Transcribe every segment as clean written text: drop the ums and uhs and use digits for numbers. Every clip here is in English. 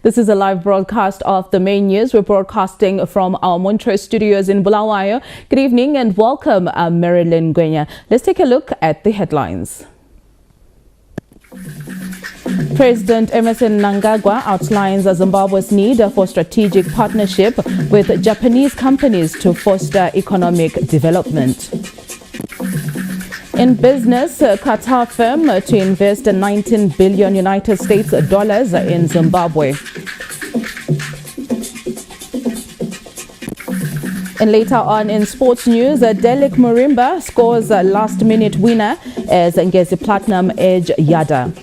This is a live broadcast of the main news. We're broadcasting from our Montreux studios in Bulawayo. Good evening and welcome, Marilyn Gwenya. Let's take a look at the headlines. President Emmerson Mnangagwa outlines Zimbabwe's need for strategic partnership with Japanese companies to foster economic development. In business, Qatar firm to invest $19 billion United States dollars in Zimbabwe. And later on in sports news, Delik Murimba scores a last-minute winner as Ngezi Platinum edge Yada.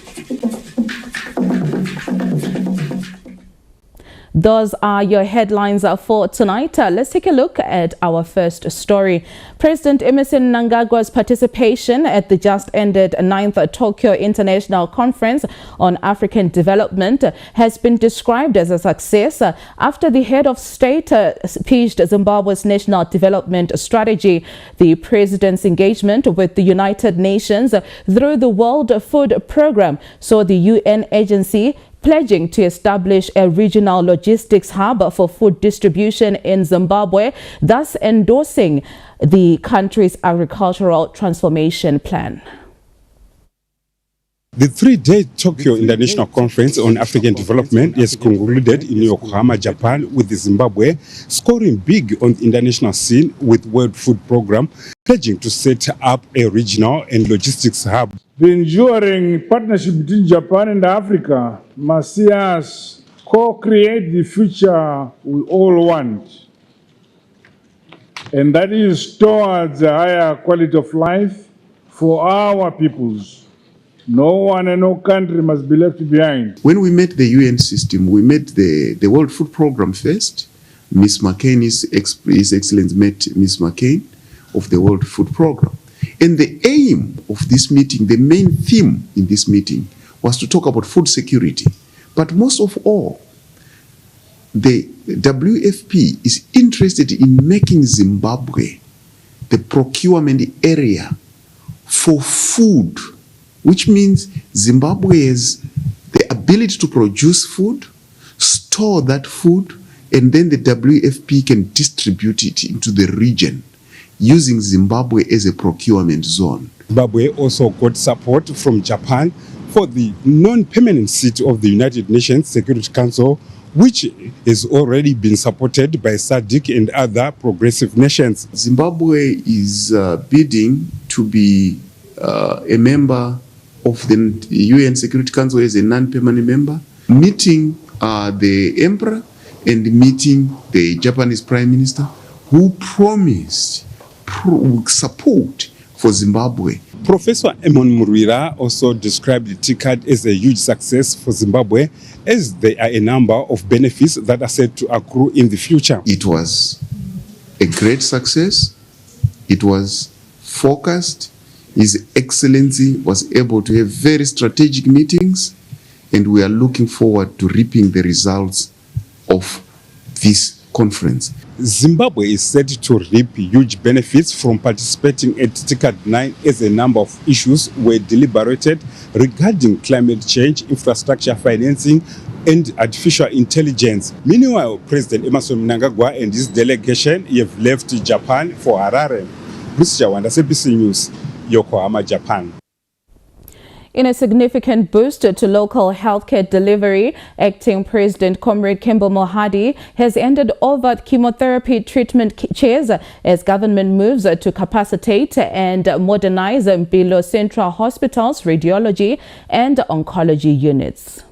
Those are your headlines for tonight. Let's take a look at our first story. President Emmerson Mnangagwa's participation at the just ended 9th Tokyo International Conference on African Development has been described as a success after the head of state pitched Zimbabwe's national development strategy. The president's engagement with the United Nations through the World Food Programme saw the UN agency pledging to establish a regional logistics hub for food distribution in Zimbabwe, thus endorsing the country's agricultural transformation plan. The three-day Tokyo International Conference on African Development has concluded in Yokohama, Japan, with Zimbabwe scoring big on the international scene with World Food Programme pledging to set up a regional and logistics hub. The enduring partnership between Japan and Africa must see us co-create the future we all want. And that is towards a higher quality of life for our peoples. No one and no country must be left behind. When we met the UN system, we met the World Food Programme first. Ms. McCain, His Excellency met Ms. McCain of the World Food Programme. And the aim of this meeting, the main theme in this meeting, was to talk about food security. But most of all, the WFP is interested in making Zimbabwe the procurement area for food, which means Zimbabwe has the ability to produce food, store that food, and then the WFP can distribute it into the region, using Zimbabwe as a procurement zone. Zimbabwe also got support from Japan for the non-permanent seat of the United Nations Security Council, which has already been supported by SADC and other progressive nations. Zimbabwe is bidding to be a member of the UN Security Council as a non-permanent member, meeting the emperor and meeting the Japanese Prime Minister, who promised support for Zimbabwe. Professor Emon Murira also described the TICAD as a huge success for Zimbabwe, as there are a number of benefits that are set to accrue in the future. It was a great success. It was focused. His Excellency was able to have very strategic meetings, and we are looking forward to reaping the results of this conference. Zimbabwe is set to reap huge benefits from participating at TICAD 9 as a number of issues were deliberated regarding climate change, infrastructure financing, and artificial intelligence. Meanwhile, President Emmerson Mnangagwa and his delegation have left Japan for Harare. Bruce Jawanda, CBC News, Yokohama, Japan. In a significant boost to local healthcare delivery, acting President Comrade Kembo Mohadi has handed over chemotherapy treatment chairs as government moves to capacitate and modernize below Central Hospital's radiology and oncology units.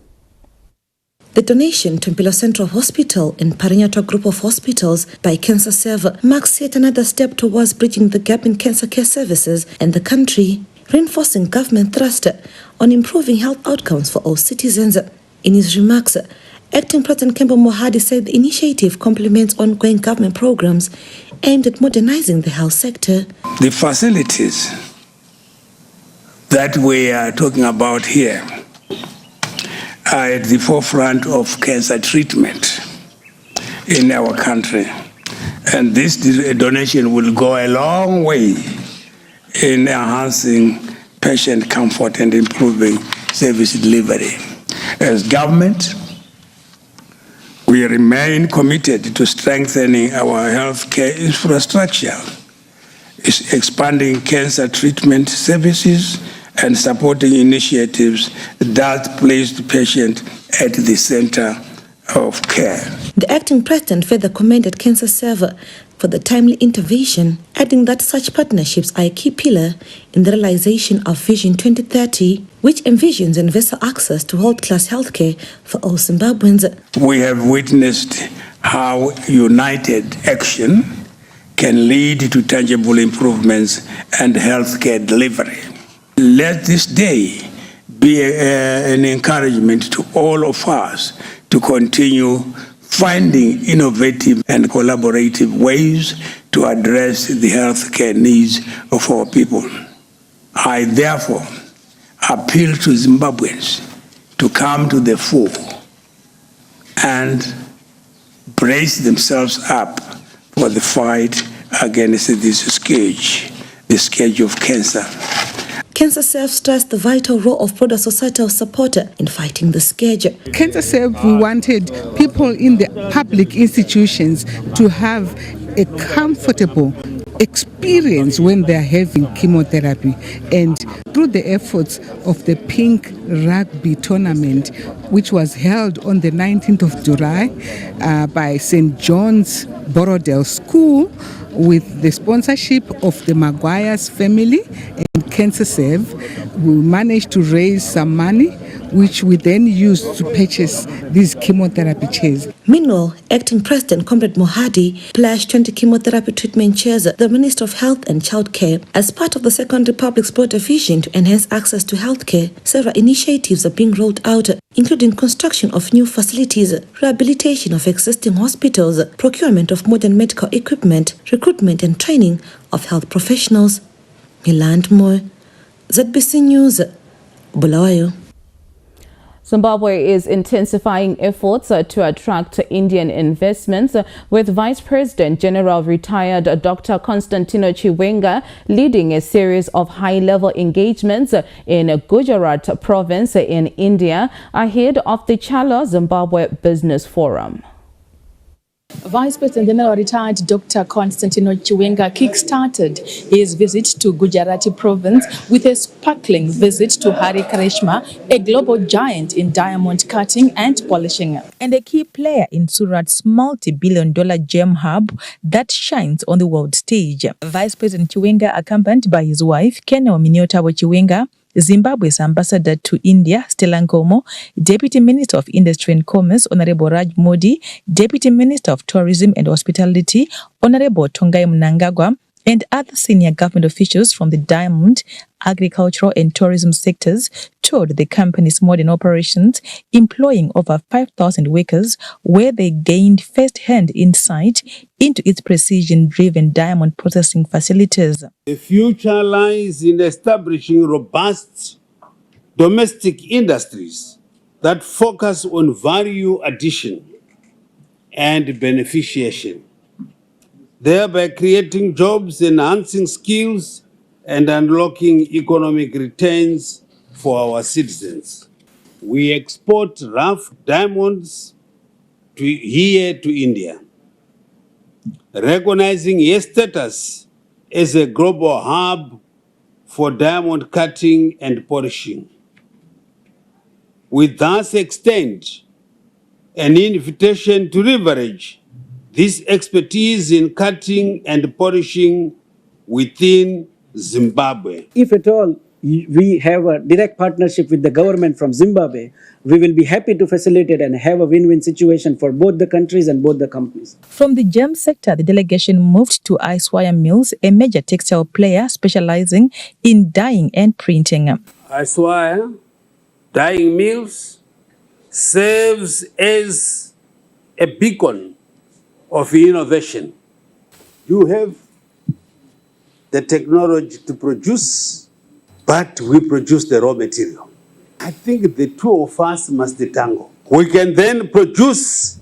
The donation to Mpilo Central Hospital and Parinyato Group of Hospitals by Cancer Serve marks yet another step towards bridging the gap in cancer care services in the country, reinforcing government thrust on improving health outcomes for all citizens. In his remarks, Acting President Kembo Mohadi said the initiative complements ongoing government programs aimed at modernizing the health sector. The facilities that we are talking about here are at the forefront of cancer treatment in our country. And this donation will go a long way in enhancing patient comfort and improving service delivery. As government, We remain committed to strengthening our healthcare infrastructure, expanding cancer treatment services, and supporting initiatives that place the patient at the center of care. The acting president further commended Cancer Server for the timely intervention, adding that such partnerships are a key pillar in the realization of Vision 2030, which envisions universal access to world-class healthcare for all Zimbabweans. We have witnessed how united action can lead to tangible improvements and healthcare delivery. Let this day be an encouragement to all of us to continue finding innovative and collaborative ways to address the healthcare needs of our people. I therefore appeal to Zimbabweans to come to the fore and brace themselves up for the fight against this scourge, the scourge of cancer. Cancer Serve stressed the vital role of broader societal support in fighting the scourge. Cancer Serve, we wanted people in the public institutions to have a comfortable experience when they are having chemotherapy, and through the efforts of the Pink Rugby Tournament, which was held on the 19th of July by St. John's Borodale School, with the sponsorship of the Maguire's family and Cancer Serve, we managed to raise some money, which we then used to purchase these chemotherapy chairs. Meanwhile, acting president Comrade Mohadi pledged 20 chemotherapy treatment chairs to the Minister of Health and Childcare. As part of the Second Republic's broader vision to enhance access to healthcare, several initiatives are being rolled out, including construction of new facilities, rehabilitation of existing hospitals, procurement of modern medical equipment, recruitment and training of health professionals. Miland Moy, ZBC News, Bulawayo. Zimbabwe is intensifying efforts to attract Indian investments, with Vice President General retired Dr. Constantino Chiwenga leading a series of high-level engagements in Gujarat province in India ahead of the Chala Zimbabwe Business Forum. Vice President General retired Dr. Constantino Chiwenga kick-started his visit to Gujarati province with a sparkling visit to Hari Karishma, a global giant in diamond cutting and polishing, and a key player in Surat's multi-billion-dollar gem hub that shines on the world stage. Vice President Chiwenga, accompanied by his wife, Kenel Minyotawo Chiwenga, Zimbabwe's ambassador to India, Stella Nkomo, Deputy Minister of Industry and Commerce, Honorable Raj Modi, Deputy Minister of Tourism and Hospitality, Honorable Tongai Mnangagwa, and other senior government officials from the diamond, agricultural and tourism sectors toured the company's modern operations, employing over 5,000 workers, where they gained first-hand insight into its precision-driven diamond processing facilities. The future lies in establishing robust domestic industries that focus on value addition and beneficiation, thereby creating jobs, enhancing skills, and unlocking economic returns for our citizens. We export rough diamonds here to India, recognizing its status as a global hub for diamond cutting and polishing. We thus extend an invitation to leverage this expertise in cutting and polishing within Zimbabwe. If at all we have a direct partnership with the government from Zimbabwe, we will be happy to facilitate and have a win-win situation for both the countries and both the companies. From the gem sector, the delegation moved to Ice Wire Mills, a major textile player specializing in dyeing and printing. Ice Wire Dyeing Mills serves as a beacon of innovation. You have the technology to produce, but we produce the raw material. I think the two of us must tangle. We can then produce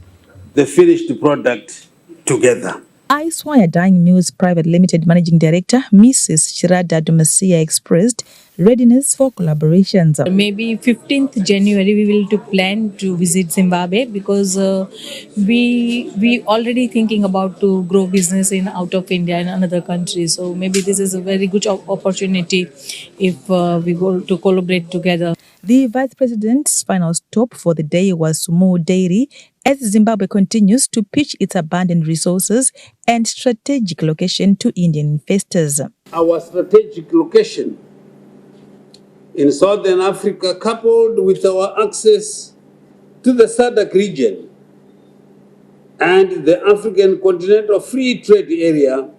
the finished product together. Iswaya Dyeing Mills Private Limited Managing Director, Mrs. Shirada Dumasia, expressed readiness for collaborations. Maybe 15th January we will to plan to visit Zimbabwe because we already thinking about to grow business in out of India and another countries. So maybe this is a very good opportunity if we go to collaborate together. The Vice President's final stop for the day was Sumu Dairy, as Zimbabwe continues to pitch its abundant resources and strategic location to Indian investors. Our strategic location in Southern Africa, coupled with our access to the SADC region and the African Continental Free Trade Area,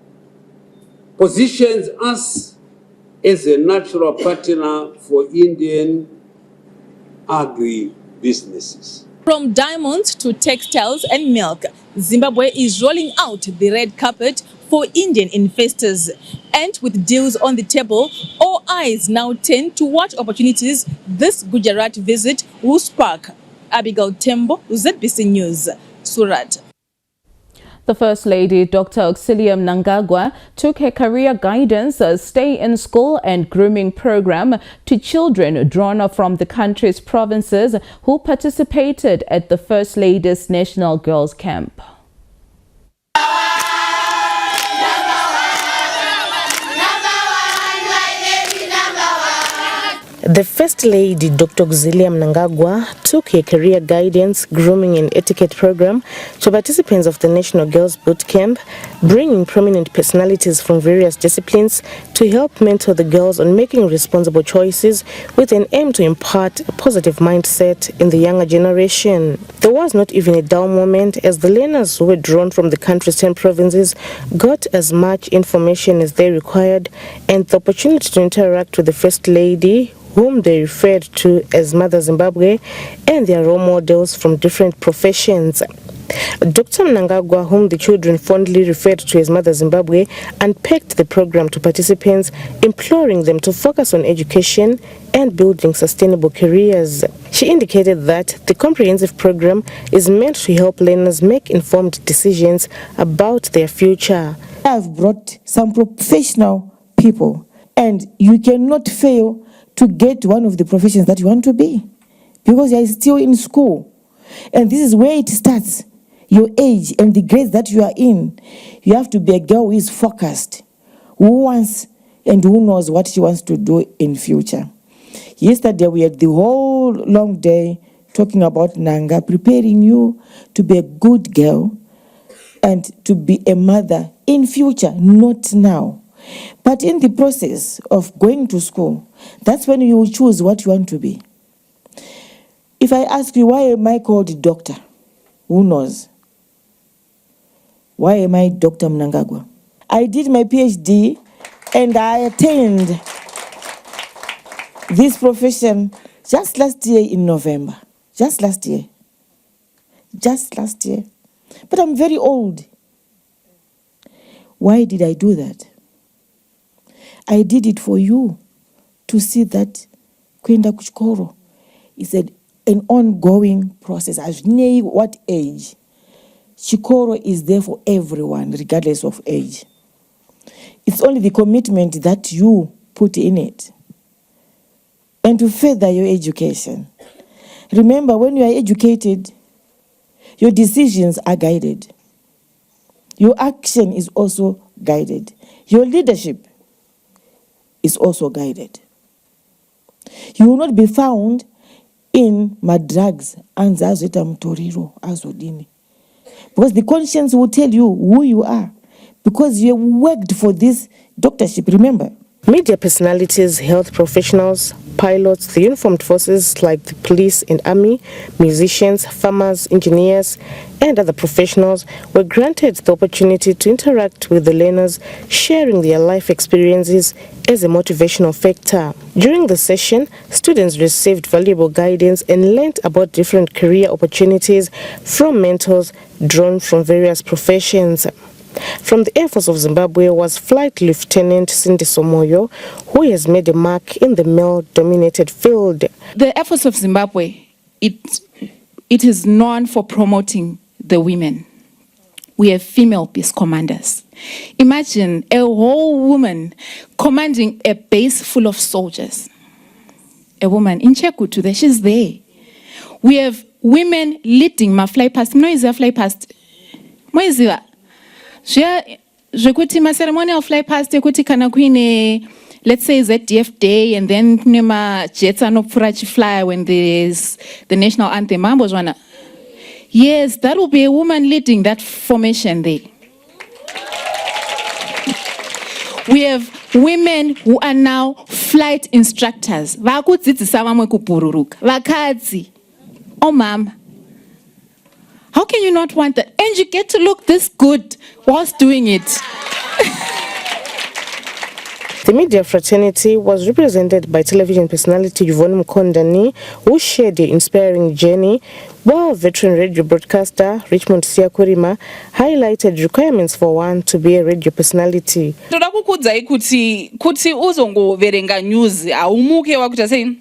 positions us as a natural partner for Indian agri-businesses. From diamonds to textiles and milk, Zimbabwe is rolling out the red carpet for Indian investors. And with deals on the table, all eyes now turn to what opportunities this Gujarat visit will spark. Abigail Tembo, ZBC News, Surat. The First Lady, Dr. Auxilium Mnangagwa, took her career guidance, stay in school and grooming program to children drawn from the country's provinces who participated at the First Lady's National Girls Camp. The First Lady, Dr. Auxilium Mnangagwa, took a career guidance, grooming and etiquette program to participants of the National Girls Boot Camp, bringing prominent personalities from various disciplines to help mentor the girls on making responsible choices with an aim to impart a positive mindset in the younger generation. There was not even a dull moment as the learners who were drawn from the country's 10 provinces got as much information as they required and the opportunity to interact with the First Lady, whom they referred to as Mother Zimbabwe, and their role models from different professions. Dr. Mnangagwa, whom the children fondly referred to as Mother Zimbabwe, unpacked the program to participants, imploring them to focus on education and building sustainable careers. She indicated that the comprehensive program is meant to help learners make informed decisions about their future. I've brought some professional people, and you cannot fail to get one of the professions that you want to be because you are still in school. And this is where it starts, your age and the grades that you are in. You have to be a girl who is focused, who wants and who knows what she wants to do in future. Yesterday we had the whole long day talking about Nanga, preparing you to be a good girl and to be a mother in future, not now. But in the process of going to school, that's when you will choose what you want to be. If I ask you, why am I called doctor? Who knows? Why am I Dr. Mnangagwa? I did my PhD and I attained this profession just last year in November. Just last year. Just last year. But I'm very old. Why did I do that? I did it for you to see that kwenda kuchikoro is an ongoing process. At what age, chikoro is there for everyone, regardless of age. It's only the commitment that you put in it and to further your education. Remember, when you are educated, your decisions are guided. Your action is also guided. Your leadership is also guided. You will not be found in drugs and toriro azodini, because the conscience will tell you who you are, because you worked for this doctorship. Remember, media personalities, health professionals, pilots, the uniformed forces like the police and army, musicians, farmers, engineers, and other professionals were granted the opportunity to interact with the learners, sharing their life experiences as a motivational factor. During the session, students received valuable guidance and learned about different career opportunities from mentors drawn from various professions. From the Air Force of Zimbabwe was Flight Lieutenant Cindy Somoyo, who has made a mark in the male-dominated field. The Air Force of Zimbabwe, it is known for promoting the women. we have female base commanders. Imagine a whole woman commanding a base full of soldiers. A woman in Chekutu, there, she's there. We have women leading my fly past. Noizi fly past. Moiziwa. Jekuti ma ceremonial fly past yekuti kana kuine, let's say ZDF day, and then nema jets no fly when there's the national anthem. Yes, that will be a woman leading that formation there. We have women who are now flight instructors. Vakudzidzisa vamwe kupururuka. Vakadzi. Oh, mama. How can you not want that? And you get to look this good whilst doing it. The media fraternity was represented by television personality Yvonne Mkondani, who shared the inspiring journey, while veteran radio broadcaster Richmond Siakurima highlighted requirements for one to be a radio personality. Toda kukudzai kuti uzongoverenga news aumuke wakuita sei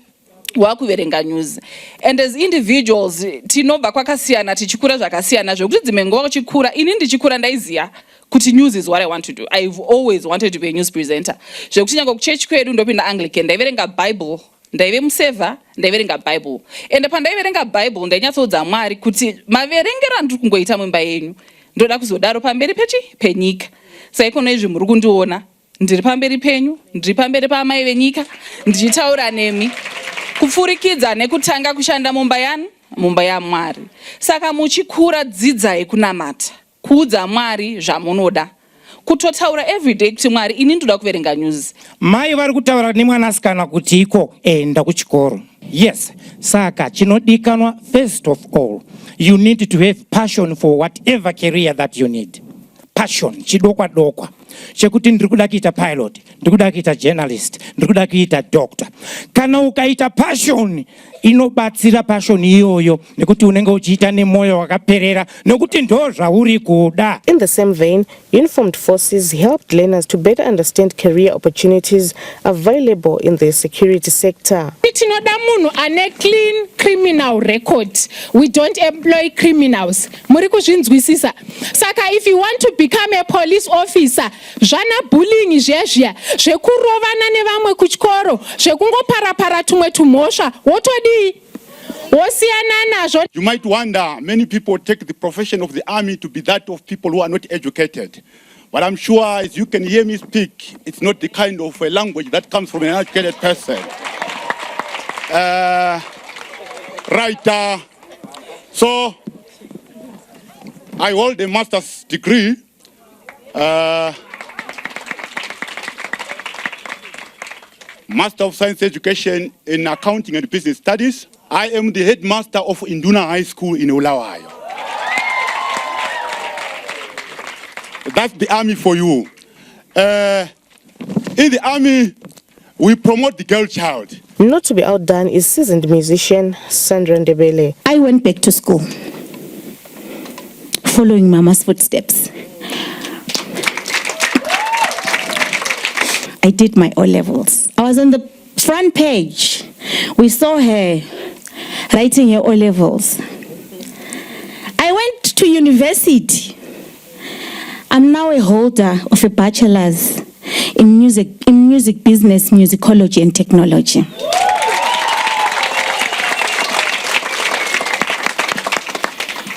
wakuverenga news, and as individuals tinobva kwakasiyana tichikura zvakasiyana zvekuti dzimwe nguva uchikura ini ndichikura ndaiziya kuti news is what I want to do. I've always wanted to be a news presenter. Zvekuti nyange kuchechi kwedu ndopinda Anglican ndaiverenga Bible, ndaive musevha ndaiverenga Bible, and pandaiverenga Bible ndainyatsoudza Mwari kuti maverengero andiri kungoita mumba yenyu ndoda kuzodaro pamberi penyika. Saikono izvi muri kundiona ndiri pamberi penyu, ndiri pamberi paamai venyika ndichitaura nemi kupfurikidza nekutanga kushanda mumba yaMwari. Saka muchikura dzidzai kunamata, kuudza Mwari zvamunoda, kutotaura everyday kuti Mwari ini ndoda kuverenga news. Mai vari kutaura nemwanasikana kuti iko enda kuchikoro. Yes, saka chinodikanwa first of all, you need to have passion for whatever career that you need. Passion, chidokwa dokwa. Chekuti ndiri kuda kuita pilot, ndiri kuda kuita journalist, ndiri kuda kuita doctor. Kana ukaita passion, inobatsira passion iyoyo nekuti unenge uchiita nemoyo wakaperera nekuti ndo zvauri kuda. In the same vein, uniformed forces helped learners to better understand career opportunities available in the security sector. Tinoda munhu ane clean criminal record. We don't employ criminals. Muri kuzvinzwisisa. Saka if you want to become a police officer, zvana bullying zvezvia, zvekurovana nevamwe kuchikoro, zvekungopara tumwe tumhosva, wotodi You might wonder, many people take the profession of the army to be that of people who are not educated. But I'm sure as you can hear me speak, it's not the kind of a language that comes from an educated person. So I hold a master's degree. Master of Science Education in Accounting and Business Studies. I am the headmaster of Induna High School in Bulawayo. That's the army for you. In the army, we promote the girl child. Not to be outdone is seasoned musician Sandra Ndebele. I went back to school, following Mama's footsteps. I did my O-levels. I was on the front page. We saw her writing her O-levels. I went to university. I'm now a holder of a bachelor's in music business, musicology and technology.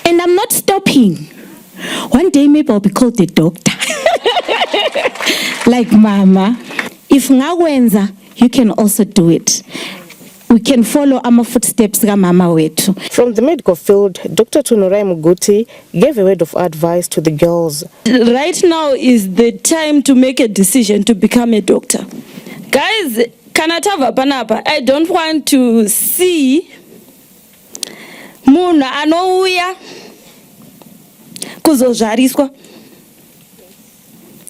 And I'm not stopping. One day maybe I'll be called a doctor. Like Mama. If ngakwenza, you can also do it. We can follow our footsteps ka mama wetu. From the medical field, Dr. Tunurai Muguti gave a word of advice to the girls. Right now is the time to make a decision to become a doctor. Guys, kanatava panapa, I don't want to see munhu anouya kuzozvariswa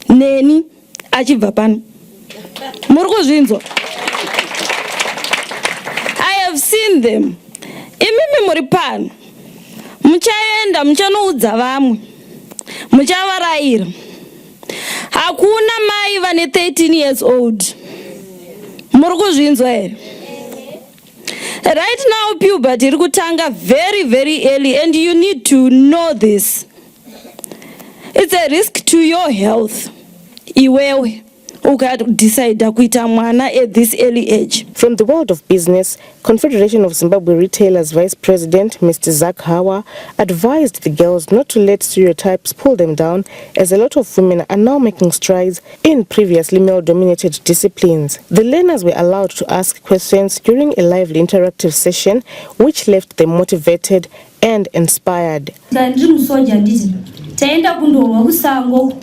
neni achibva pano. Muri kuzvinzwa? I have seen them. Imimi muri pano. Muchaenda muchanoudza vamwe. Muchavaraira. Hakuna mai vane 13 years old. Muri kuzvinzwa here? Right now puberty iri kutanga very early, and you need to know this. It's a risk to your health. Iwewe ukadecide kuita mwana at this early age. From the world of business, Confederation of Zimbabwe Retailers Vice President Mr. Zach Hawa advised the girls not to let stereotypes pull them down, as a lot of women are now making strides in previously male-dominated disciplines. The learners were allowed to ask questions during a lively interactive session, which left them motivated and inspired. Taenda kundorwa kusango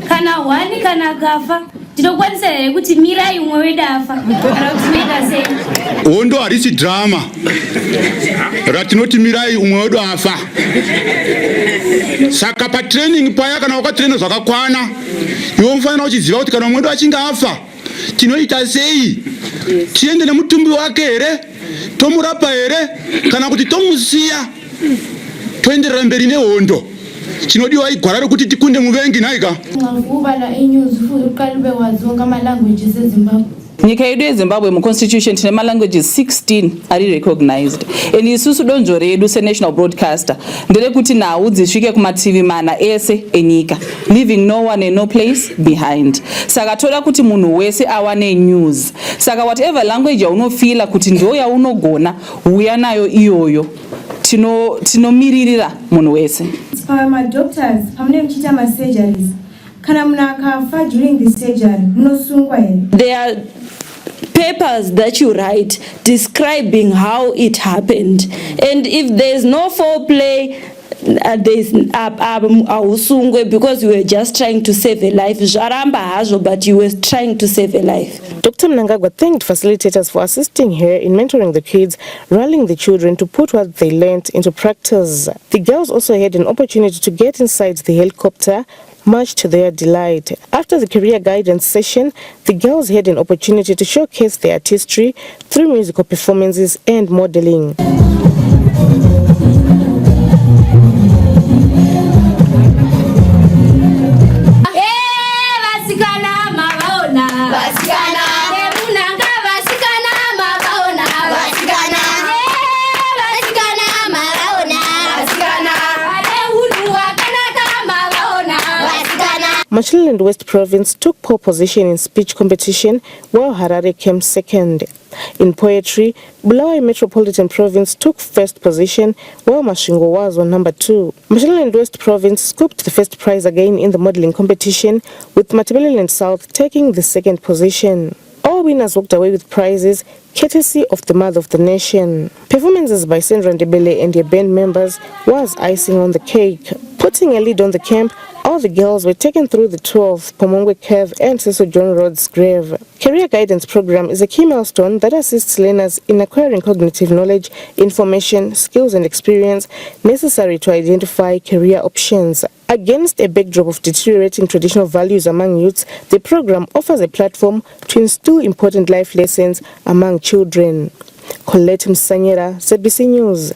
kana wani kana kafa tinokwanisa here kuti mirai umwe wedafa kana kuti zvinoita sei. Ondo harisi drama ratinoti mirai umwe wedu afa. Saka patraining paya kana wakatraina zvakakwana iwe unofanira kuchiziva kuti kana umwe wedu achinge afa tinoita sei, tiende nemutumbi wake here, tomurapa here kana kuti tomusiya toenderera mberi nehondo. Chinodiwa igwara rokuti tikunde muvengi naika. Nyika yedu yeZimbabwe mu constitution tine languages 16 ari recognized. And isusu donzvo redu se national broadcaster ndere kuti nhau dzisvike kuma TV mana ese enyika, leaving no one and no place behind. Saka toda kuti munhu wese awane news. Saka whatever language yaunofila kuti ndo yaunogona uya nayo iyoyo. Tinomiririra munhu wese. My doctors, hamune mchita ma surgeries. Kana muna akafa during the surgery, munosungwa here. There are papers that you write describing how it happened, and if there's no foreplay, there's ausungwe because you were just trying to save a life. Jaramba hazo, but you were trying to save a life. Dr. Mnangagwa thanked facilitators for assisting her in mentoring the kids, rallying the children to put what they learned into practice. The girls also had an opportunity to get inside the helicopter, much to their delight. After the career guidance session, the girls had an opportunity to showcase their artistry through musical performances and modeling. Mashonaland West Province took pole position in speech competition, while Harare came second. In poetry, Bulawayo Metropolitan Province took first position, while Masvingo was on number 2. Mashonaland West Province scooped the first prize again in the modeling competition, with Matabeleland South taking the second position. All winners walked away with prizes, courtesy of the Mother of the Nation. Performances by Sandra Ndebele and their band members was icing on the cake. Putting a lead on the camp, all the girls were taken through the tour of Pomona Cave and Cecil John Rhodes' grave. Career Guidance Program is a key milestone that assists learners in acquiring cognitive knowledge, information, skills and experience necessary to identify career options. Against a backdrop of deteriorating traditional values among youths, the program offers a platform to instill important life lessons among children. Colette Msanyera, ZBC News.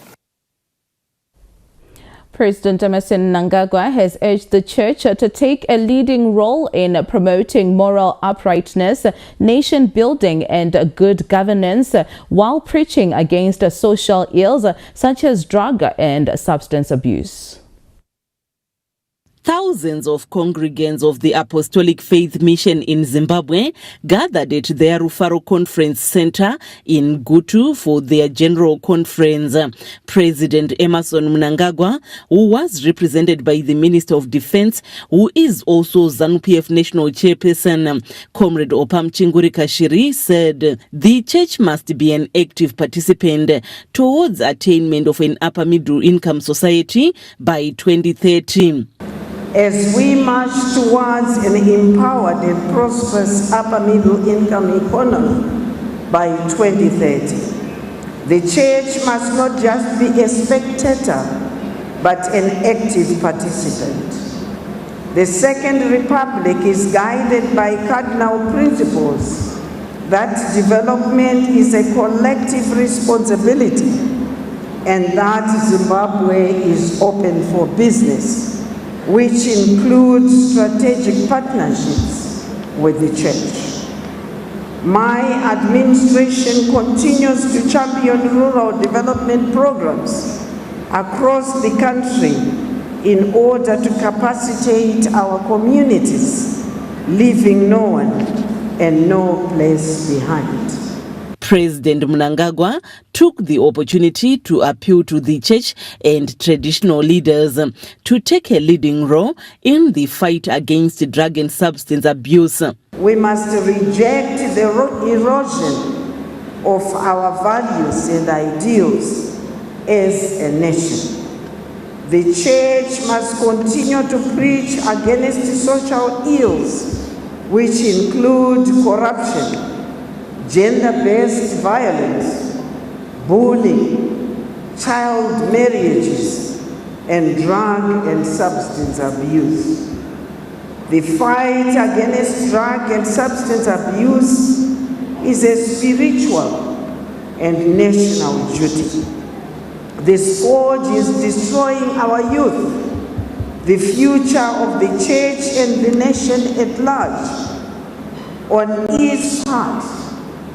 President Emmerson Mnangagwa has urged the church to take a leading role in promoting moral uprightness, nation building and good governance, while preaching against social ills such as drug and substance abuse. Thousands of congregants of the Apostolic Faith Mission in Zimbabwe gathered at their Rufaro Conference Center in Gutu for their general conference. President Emmerson Mnangagwa, who was represented by the Minister of Defense, who is also ZANU-PF National Chairperson, Comrade Opam Chinguri Kashiri, said the church must be an active participant towards attainment of an upper middle income society by 2030. As we march towards an empowered and prosperous upper middle income economy by 2030, the church must not just be a spectator, but an active participant. The Second Republic is guided by cardinal principles that development is a collective responsibility and that Zimbabwe is open for business, which includes strategic partnerships with the church. My administration continues to champion rural development programs across the country in order to capacitate our communities, leaving no one and no place behind. President Mnangagwa took the opportunity to appeal to the church and traditional leaders to take a leading role in the fight against drug and substance abuse. We must reject the erosion of our values and ideals as a nation. The church must continue to preach against social ills, which include corruption, gender-based violence, bullying, child marriages, and drug and substance abuse. The fight against drug and substance abuse is a spiritual and national duty. The scourge is destroying our youth, the future of the church and the nation at large. On its part,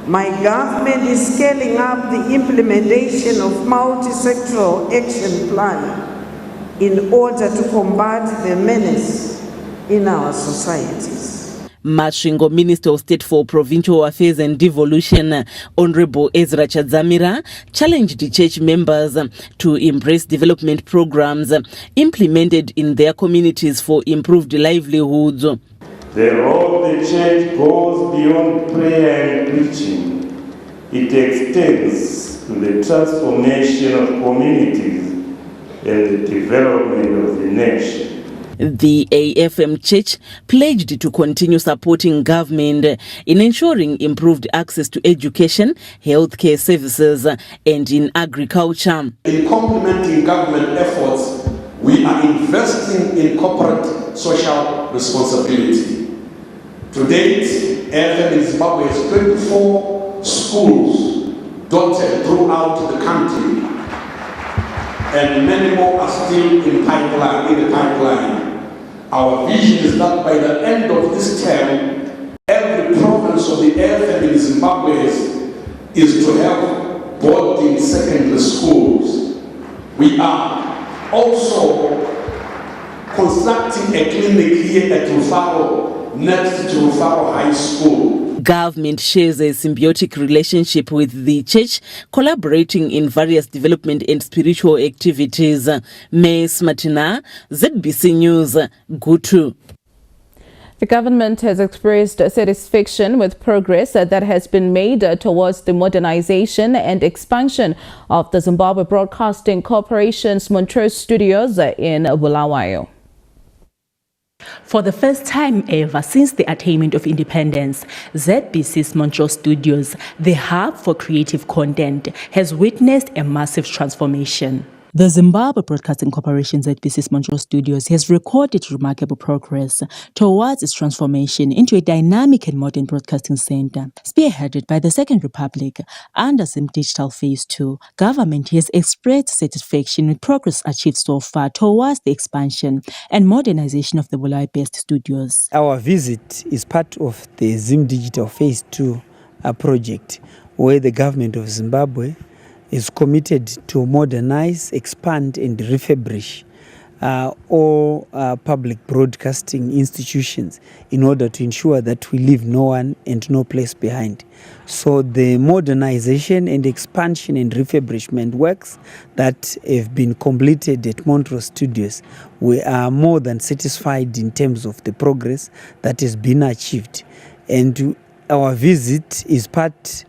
my government is scaling up the implementation of multi-sectoral action plan in order to combat the menace in our societies. Mashingo Minister of State for Provincial Affairs and Devolution, Honorable Ezra Chadzamira, challenged the church members to embrace development programs implemented in their communities for improved livelihoods. The role of the church goes beyond prayer and preaching. It extends to the transformation of communities and the development of the nation. The AFM Church pledged to continue supporting government in ensuring improved access to education, healthcare services, and in agriculture. In complementing government efforts, we are investing in corporate social responsibility. To date, AFM in Zimbabwe has 24 schools dotted throughout the country, and many more are still in the pipeline. Our vision is that by the end of this term, every province of the AFM in Zimbabwe is to have boarding secondary schools. We are also constructing a clinic here at Rufaro, next to Rufaro High School. Government shares a symbiotic relationship with the church, collaborating in various development and spiritual activities. Ms. Martina, ZBC News, Gutu. The government has expressed satisfaction with progress that has been made towards the modernization and expansion of the Zimbabwe Broadcasting Corporation's Montrose studios in Bulawayo. For the first time ever since the attainment of independence, ZBC's Montrose Studios, the hub for creative content, has witnessed a massive transformation. The Zimbabwe Broadcasting Corporation ZBC's Montrose Studios has recorded remarkable progress towards its transformation into a dynamic and modern broadcasting center. Spearheaded by the Second Republic under Zim Digital Phase 2, government has expressed satisfaction with progress achieved so far towards the expansion and modernization of the Bulawayo-based studios. Our visit is part of the Zim Digital Phase 2 project, where the government of Zimbabwe is committed to modernize, expand and refurbish all public broadcasting institutions in order to ensure that we leave no one and no place behind. So the modernization and expansion and refurbishment works that have been completed at Montrose Studios, we are more than satisfied in terms of the progress that has been achieved. And our visit is part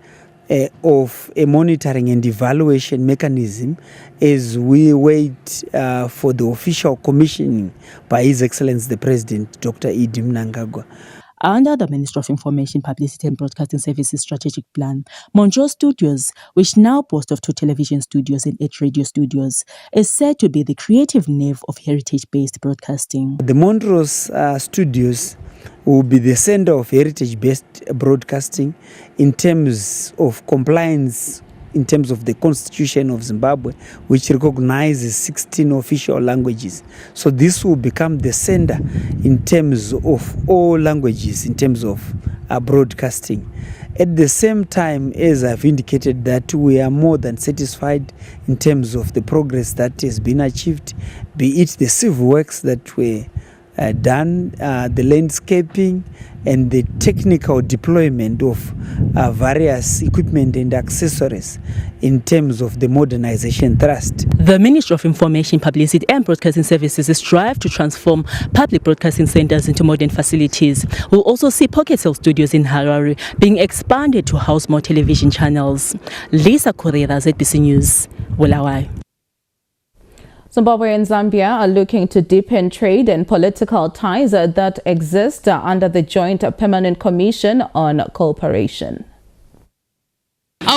of a monitoring and evaluation mechanism as we wait for the official commissioning by His Excellency the President, Dr. Idi Mnangagwa. Under the Ministry of Information, Publicity and Broadcasting Services Strategic Plan, Montrose Studios, which now boasts of 2 television studios and 8 radio studios, is said to be the creative nerve of heritage-based broadcasting. The Montrose Studios will be the center of heritage-based broadcasting in terms of compliance, in terms of the Constitution of Zimbabwe, which recognizes 16 official languages. So this will become the center in terms of all languages, in terms of broadcasting. At the same time, as I've indicated, that we are more than satisfied in terms of the progress that has been achieved, be it the civil works that were done, the landscaping and the technical deployment of various equipment and accessories in terms of the modernization thrust. The Ministry of Information, Publicity and Broadcasting Services strive to transform public broadcasting centers into modern facilities. We'll also see Pocket Cell Studios in Harare being expanded to house more television channels. Lisa Correa, ZBC News, Bulawayo. Zimbabwe and Zambia are looking to deepen trade and political ties that exist under the Joint Permanent Commission on Cooperation.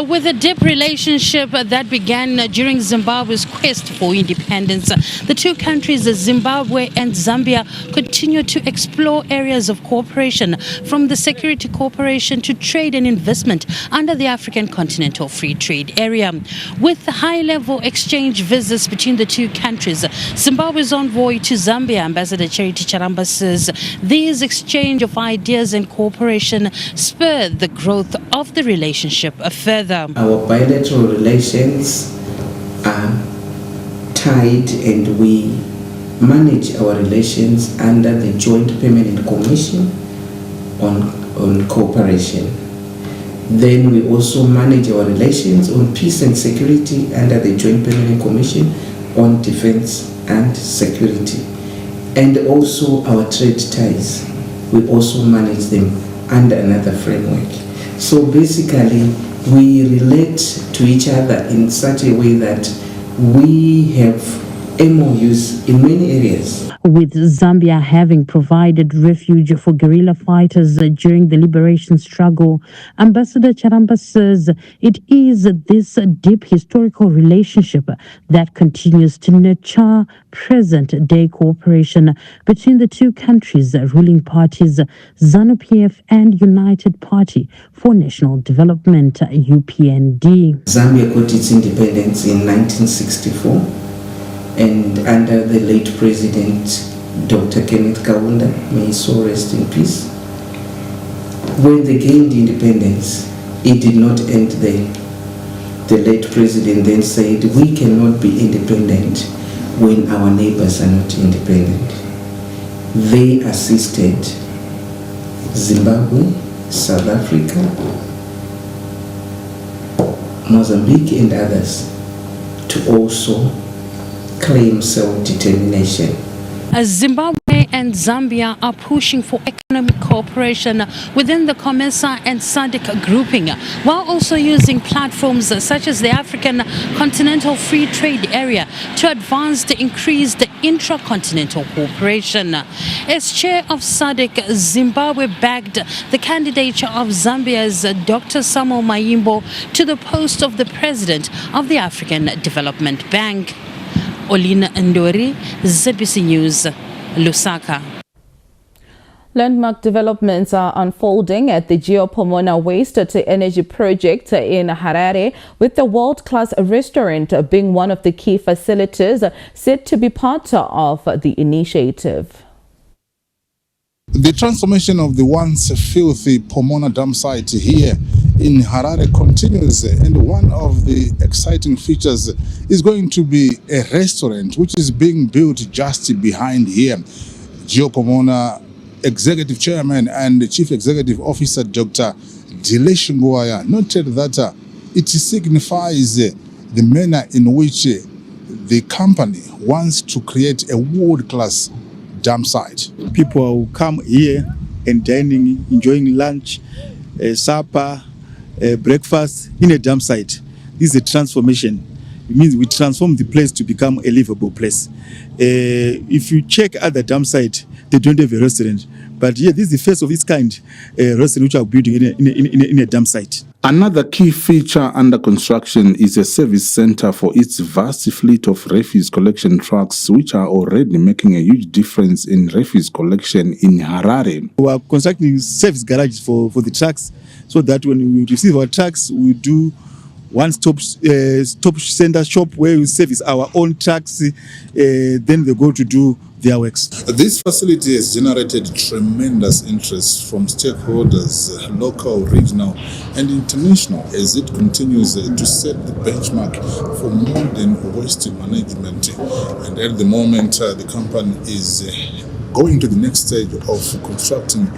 With a deep relationship that began during Zimbabwe's quest for independence, the two countries, Zimbabwe and Zambia, continue to explore areas of cooperation, from the security cooperation to trade and investment under the African Continental Free Trade Area. With high-level exchange visits between the two countries, Zimbabwe's envoy to Zambia, Ambassador Charity Charamba, says these exchange of ideas and cooperation spurred the growth of the relationship further. Our bilateral relations are tied, and we manage our relations under the Joint Permanent Commission on Cooperation. Then we also manage our relations on peace and security under the Joint Permanent Commission on Defense and Security. And also our trade ties, we also manage them under another framework. So basically, we relate to each other in such a way that we have MOUs in many areas. With Zambia having provided refuge for guerrilla fighters during the liberation struggle, Ambassador Charamba says it is this deep historical relationship that continues to nurture present-day cooperation between the two countries' ruling parties, ZANU-PF and United Party for National Development, UPND. Zambia got its independence in 1964. And under the late President Dr. Kenneth Kaunda, may his soul rest in peace, when they gained independence, it did not end there. The late President then said, we cannot be independent when our neighbors are not independent. They assisted Zimbabwe, South Africa, Mozambique and others to also claim self-determination. Zimbabwe and Zambia are pushing for economic cooperation within the COMESA and SADC grouping, while also using platforms such as the African Continental Free Trade Area to advance the increased intra-continental cooperation. As chair of SADC, Zimbabwe backed the candidature of Zambia's Dr. Samuel Mayimbo to the post of the president of the African Development Bank. Olina Ndori, ZBC News, Lusaka. Landmark developments are unfolding at the Pomona waste-to-energy project in Harare, with the world-class restaurant being one of the key facilities said to be part of the initiative. The transformation of the once filthy Pomona dam site here in Harare continues, and one of the exciting features is going to be a restaurant which is being built just behind here. Pomona Executive Chairman and Chief Executive Officer Dr. Dilesh Nguaya noted that it signifies the manner in which the company wants to create a world-class dam site. People will come here and dining, enjoying lunch, supper, breakfast in a dam site. This is a transformation. It means we transform the place to become a livable place. If you check other dam sites, they don't have a restaurant. But here, this is the first of its kind restaurant which are building in a dam site. Another key feature under construction is a service center for its vast fleet of refuse collection trucks, which are already making a huge difference in refuse collection in Harare. We are constructing service garages for the trucks, so that when we receive our trucks, we do one-stop center shop where we service our own trucks. Then they go to do their works. This facility has generated tremendous interest from stakeholders, local, regional, and international, as it continues to set the benchmark for modern waste management. And at the moment, the company is going to the next stage of constructing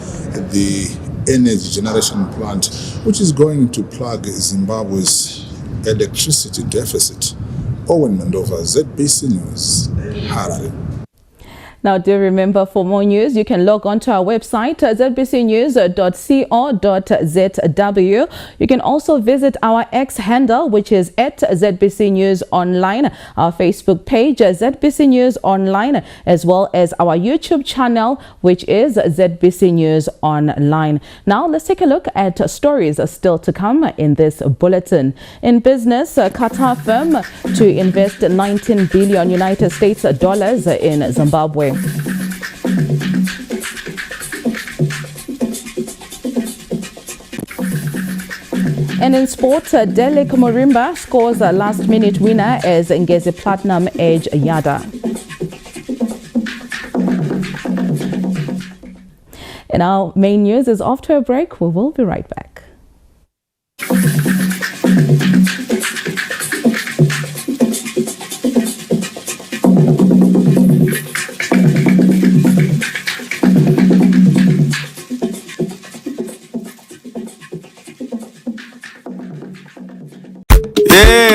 the energy generation plant, which is going to plug Zimbabwe's electricity deficit. Owen Mandova, ZBC News, Harare. Now, do remember, for more news, you can log on to our website, zbcnews.co.zw. You can also visit our X handle, which is at ZBC News Online, our Facebook page, ZBC News Online, as well as our YouTube channel, which is ZBC News Online. Now, let's take a look at stories still to come in this bulletin. In business, Qatar firm to invest 19 billion United States dollars in Zimbabwe. And in sports, Delek Morimba scores a last-minute winner as Ngezi Platinum edge Yada. And our main news is after a break. We will be right back.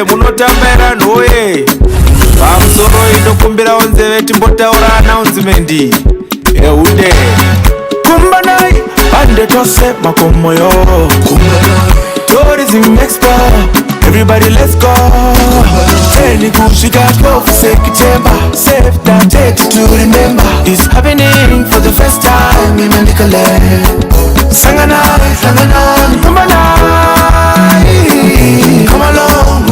Munotambira nhoye pamusoro inokumbira onzeve timbotaura announcement eude kumbanai bande tose makomoyo tourism expo everybody let's go training kusvika 12 September save that date to remember it's happening for the first time in Angola. Sanganai kumbanai come along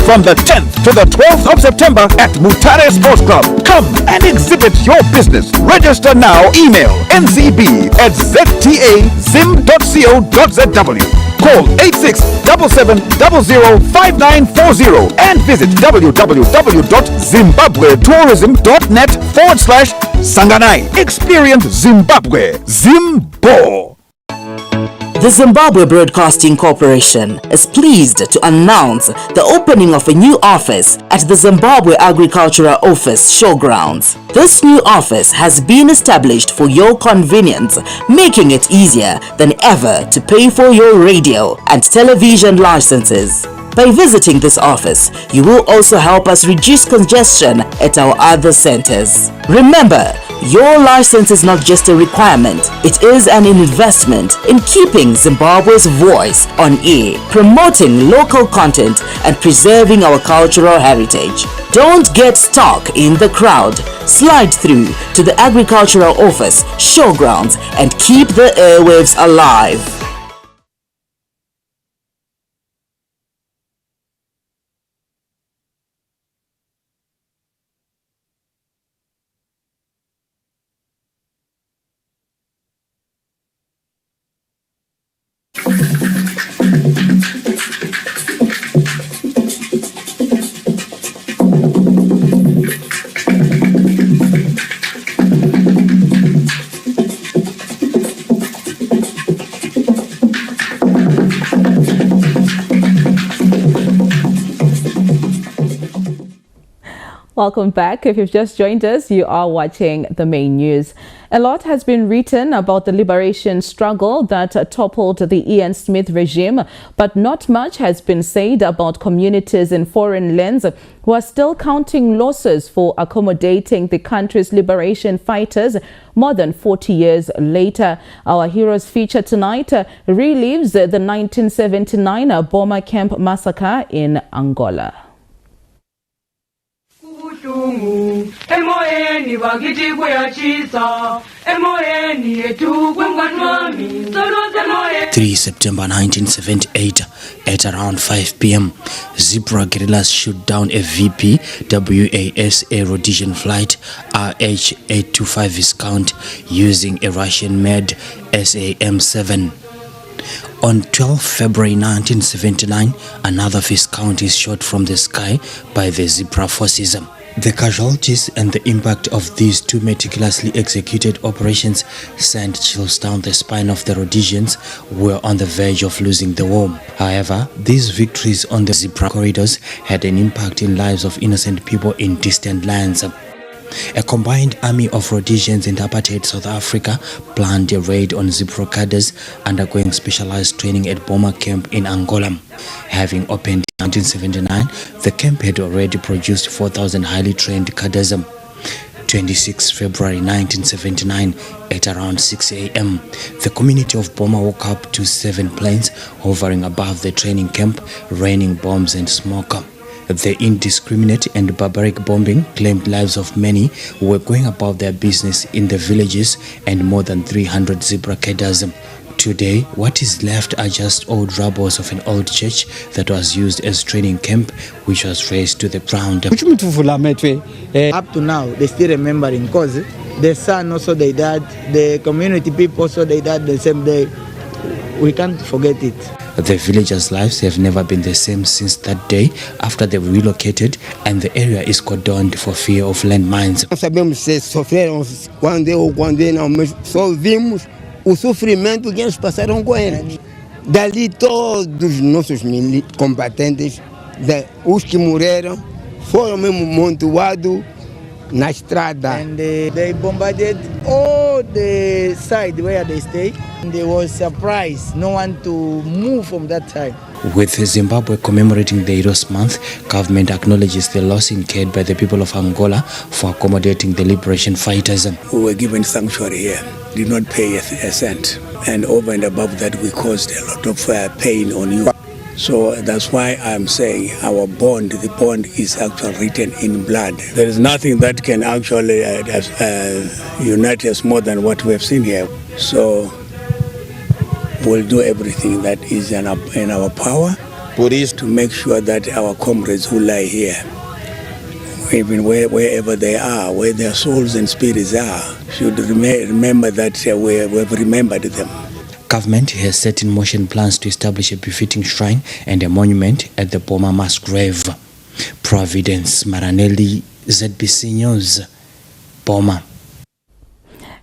from the 10th to the 12th of September at Mutare Sports Club. Come and exhibit your business. Register now. Email ncb@zim.co.zw. Call 8677005940 and visit www.zimbabwetourism.net/Sanganai. Experience Zimbabwe. Zimbo. The Zimbabwe Broadcasting Corporation is pleased to announce the opening of a new office at the Zimbabwe Agricultural Office Showgrounds. This new office has been established for your convenience, making it easier than ever to pay for your radio and television licenses. By visiting this office, you will also help us reduce congestion at our other centers. Remember, your license is not just a requirement, it is an investment in keeping Zimbabwe's voice on air, promoting local content and preserving our cultural heritage. Don't get stuck in the crowd. Slide through to the Agricultural Office Showgrounds and keep the airwaves alive. Welcome back. If you've just joined us, you are watching the main news. A lot has been written about the liberation struggle that toppled the Ian Smith regime, but not much has been said about communities in foreign lands who are still counting losses for accommodating the country's liberation fighters more than 40 years later. Our Heroes feature tonight relives the 1979 bomber camp massacre in Angola. Emoyeni bagiti kuyachisa emoyeni yetu kwengwanwami solo emoyeni 3 September 1978 at around 5 p.m. Zebra guerrillas shoot down a VP WASA Rhodesian flight RH-825 Viscount using a Russian-made SAM-7. On 12 February 1979, another Viscount is shot from the sky by the Zebra forces. The casualties and the impact of these two meticulously executed operations sent chills down the spine of the Rhodesians who were on the verge of losing the war. However, these victories on the Zebra corridors had an impact in lives of innocent people in distant lands. A combined army of Rhodesians and apartheid South Africa planned a raid on Zebra cadres undergoing specialized training at Pomona camp in Angola. Having opened in 1979, the camp had already produced 4,000 highly trained cadres. 26 February 1979, at around 6 a.m., the community of Pomona woke up to 7 planes hovering above the training camp, raining bombs and smoke. The indiscriminate and barbaric bombing claimed lives of many who were going about their business in the villages and more than 300 Zebra cadres. Today, what is left are just old rubbles of an old church that was used as training camp, which was razed to the ground. Up to now, they still remembering because the son also they died, the community people also they died the same day. We can't forget it. The villagers' lives have never been the same since that day after they relocated, and the area is cordoned for fear of landmines. Sabemos se sofreram quando não só vimos o sofrimento que eles passaram com eles. Dali todos os nossos combatentes, os que morreram, foram mesmo montuados na estrada. And they bombarded all the side where they stay. And they were surprised, no one to move from that time. With Zimbabwe commemorating the Heroes Month, government acknowledges the loss incurred by the people of Angola for accommodating the liberation fighters. We were given sanctuary here, did not pay a cent. And over and above that, we caused a lot of pain on you. So that's why I'm saying our bond, the bond is actually written in blood. There is nothing that can actually unite us more than what we have seen here. So we'll do everything that is in our power to make sure that our comrades who lie here, even wherever they are, where their souls and spirits are, should remember that we have remembered them. Government has set in motion plans to establish a befitting shrine and a monument at the Pomona mass grave. Providence Maranelli, ZBC News, Pomona.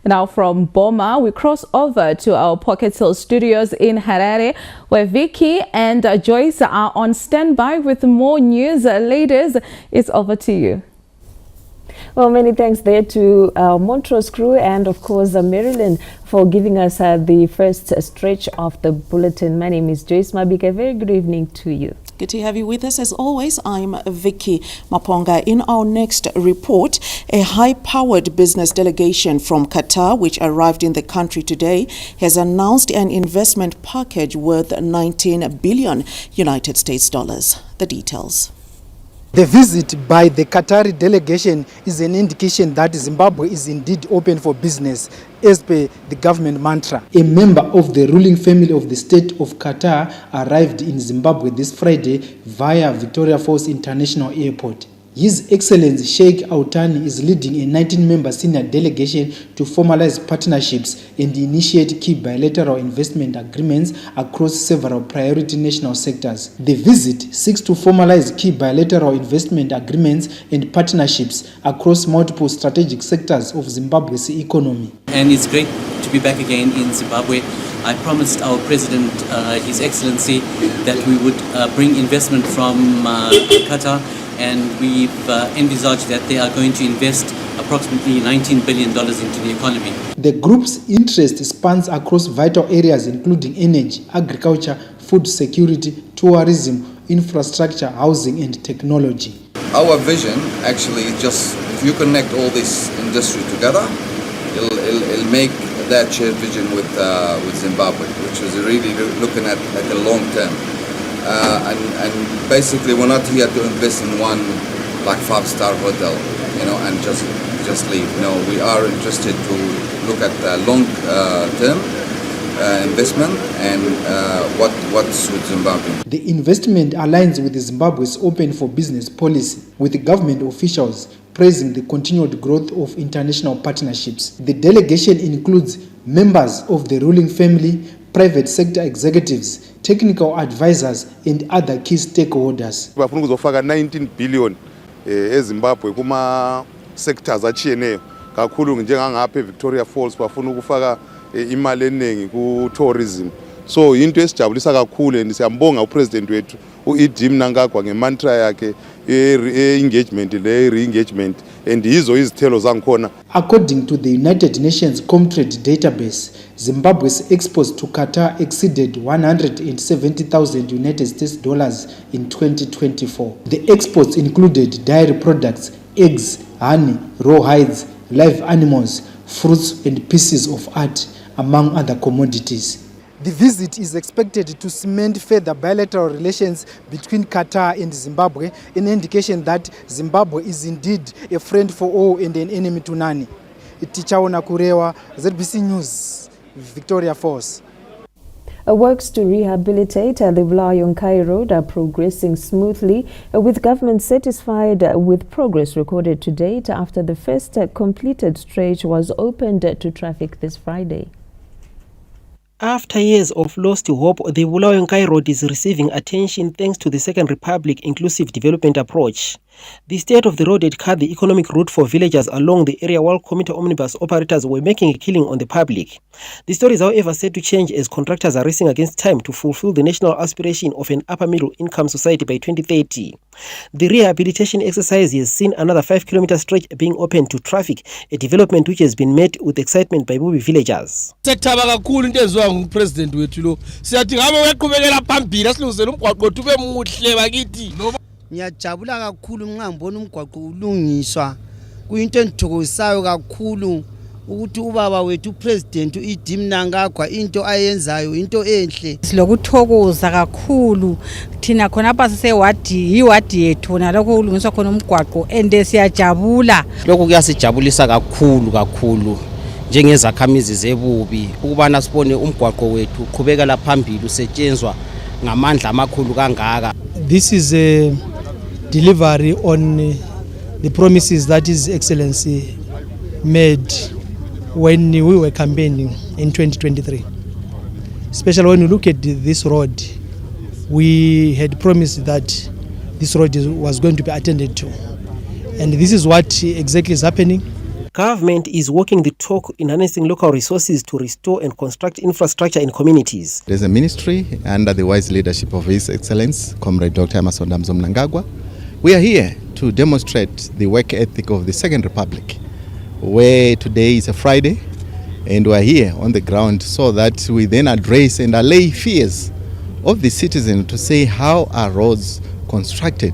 Now from Boma, we cross over to our Pocket Hill studios in Harare, where Vicky and Joyce are on standby with more news. Ladies, it's over to you. Well, many thanks there to our Montrose crew and, of course, Marilyn for giving us the first stretch of the bulletin. My name is Joyce Mabika. A very good evening to you. Good to have you with us. As always, I'm Vicky Maponga. In our next report, a high-powered business delegation from Qatar, which arrived in the country today, has announced an investment package worth 19 billion United States dollars. The details. The visit by the Qatari delegation is an indication that Zimbabwe is indeed open for business, as per the government mantra. A member of the ruling family of the state of Qatar arrived in Zimbabwe this Friday via Victoria Falls International Airport. His Excellency Sheikh Autani is leading a 19-member senior delegation to formalize partnerships and initiate key bilateral investment agreements across several priority national sectors. The visit seeks to formalize key bilateral investment agreements and partnerships across multiple strategic sectors of Zimbabwe's economy. And it's great to be back again in Zimbabwe. I promised our President, His Excellency, that we would bring investment from Qatar, and we've envisaged that they are going to invest approximately $19 billion into the economy. The group's interest spans across vital areas including energy, agriculture, food security, tourism, infrastructure, housing and technology. Our vision actually is just, if you connect all this industry together, it'll make that shared vision with Zimbabwe, which is really looking at the long term. And basically we're not here to invest in one like 5-star hotel, and just leave. No, we are interested to look at long term investment and what's with Zimbabwe. The investment aligns with Zimbabwe's open for business policy, with government officials praising the continued growth of international partnerships. The delegation includes members of the ruling family, private sector executives, technical advisors and other key stakeholders. Bafuna ukuzofaka 19 billion eZimbabwe kuma sectors achiyeneyo kakhulu njengangapha eVictoria Falls bafuna ukufaka imali eningi ku tourism. So into esijabulisa kakhulu and siyambonga upresident wethu Zim-Zambia ngemantra yakhe engagement le re-engagement and yizo izithelo zangikhona. According to the United Nations Comtrade database, Zimbabwe's exports to Qatar exceeded 170,000 United States dollars in 2024. The exports included dairy products, eggs, honey, raw hides, live animals, fruits and pieces of art, among other commodities. The visit is expected to cement further bilateral relations between Qatar and Zimbabwe, an indication that Zimbabwe is indeed a friend for all and an enemy to none. Tichaona Kurewa, ZBC News, Victoria Falls. Works to rehabilitate the Bulawayo-Nkai Road are progressing smoothly, with government satisfied with progress recorded to date after the first completed stretch was opened to traffic this Friday. After years of lost hope, the Bulawayo-Nkai Road is receiving attention thanks to the Second Republic inclusive development approach. The state of the road had cut the economic route for villagers along the area while commuter omnibus operators were making a killing on the public. The story is however set to change as contractors are racing against time to fulfill the national aspiration of an upper middle income society by 2030. The rehabilitation exercise has seen another 5-kilometer stretch being opened to traffic, a development which has been met with excitement by Bubi villagers. President wethu lo siyathi ngabe uyaqhubekela phambili asilungisele umgwaqo tube muhle bakithi. Ngiyajabula kakhulu ngambona umgwaqo ulungiswa kuyinto engithokozisayo kakhulu ukuthi ubaba wethu president Zim-Zambia into ayenzayo into enhle. Silokuthokoza kakhulu thina khona apha sisewadi iwadi yethu nalokho ulungiswa khona umgwaqo ende siyajabula. Lokho kuyasijabulisa kakhulu njengezakhamizi zebubi ukubana sibone umgwaqo wethu uqhubekela phambili usetshenzwa ngamandla amakhulu kangaka. This is a delivery on the promises that His Excellency made when we were campaigning in 2023. Especially when you look at this road, we had promised that this road was going to be attended to. And this is what exactly is happening. Government is walking the talk in harnessing local resources to restore and construct infrastructure in communities. There's a ministry under the wise leadership of His Excellency, Comrade Dr. Emmerson Mnangagwa. We are here to demonstrate the work ethic of the Second Republic, where today is a Friday, and we are here on the ground so that we then address and allay fears of the citizens to say how are roads constructed.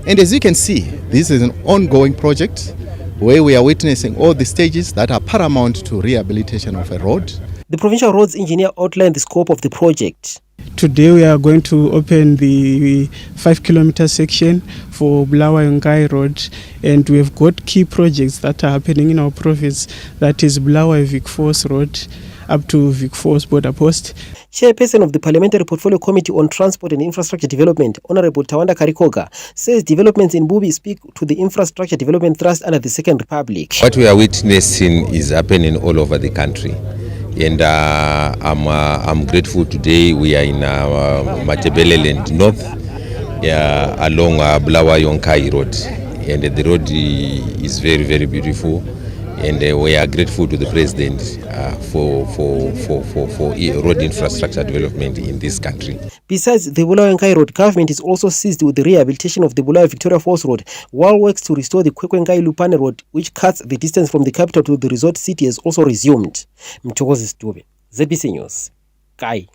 And as you can see, this is an ongoing project where we are witnessing all the stages that are paramount to rehabilitation of a road. The provincial roads engineer outlined the scope of the project. Today we are going to open the 5-kilometer section for Bulawayo-Nkai Road, and we have got key projects that are happening in our province. That is Bulawayo-Vic Force Road up to Vic Force border post. Chairperson of the Parliamentary Portfolio Committee on Transport and Infrastructure Development, Honorable Tawanda Karikoga, says developments in Bubi speak to the infrastructure development thrust under the Second Republic. What we are witnessing is happening all over the country. And I'm grateful today we are in Matebeleland North along Bulawayo-Nkai Road. And the road is very, very beautiful. And we are grateful to the President for road infrastructure development in this country. Besides the Bulawayo-Nkai Road, government is also seized with the rehabilitation of the Bulawayo-Victoria Falls Road, while works to restore the Kwekwe-Nkai-Lupane Road, which cuts the distance from the capital to the resort city, has also resumed. Mtokozi Stube, ZBC News, Kai.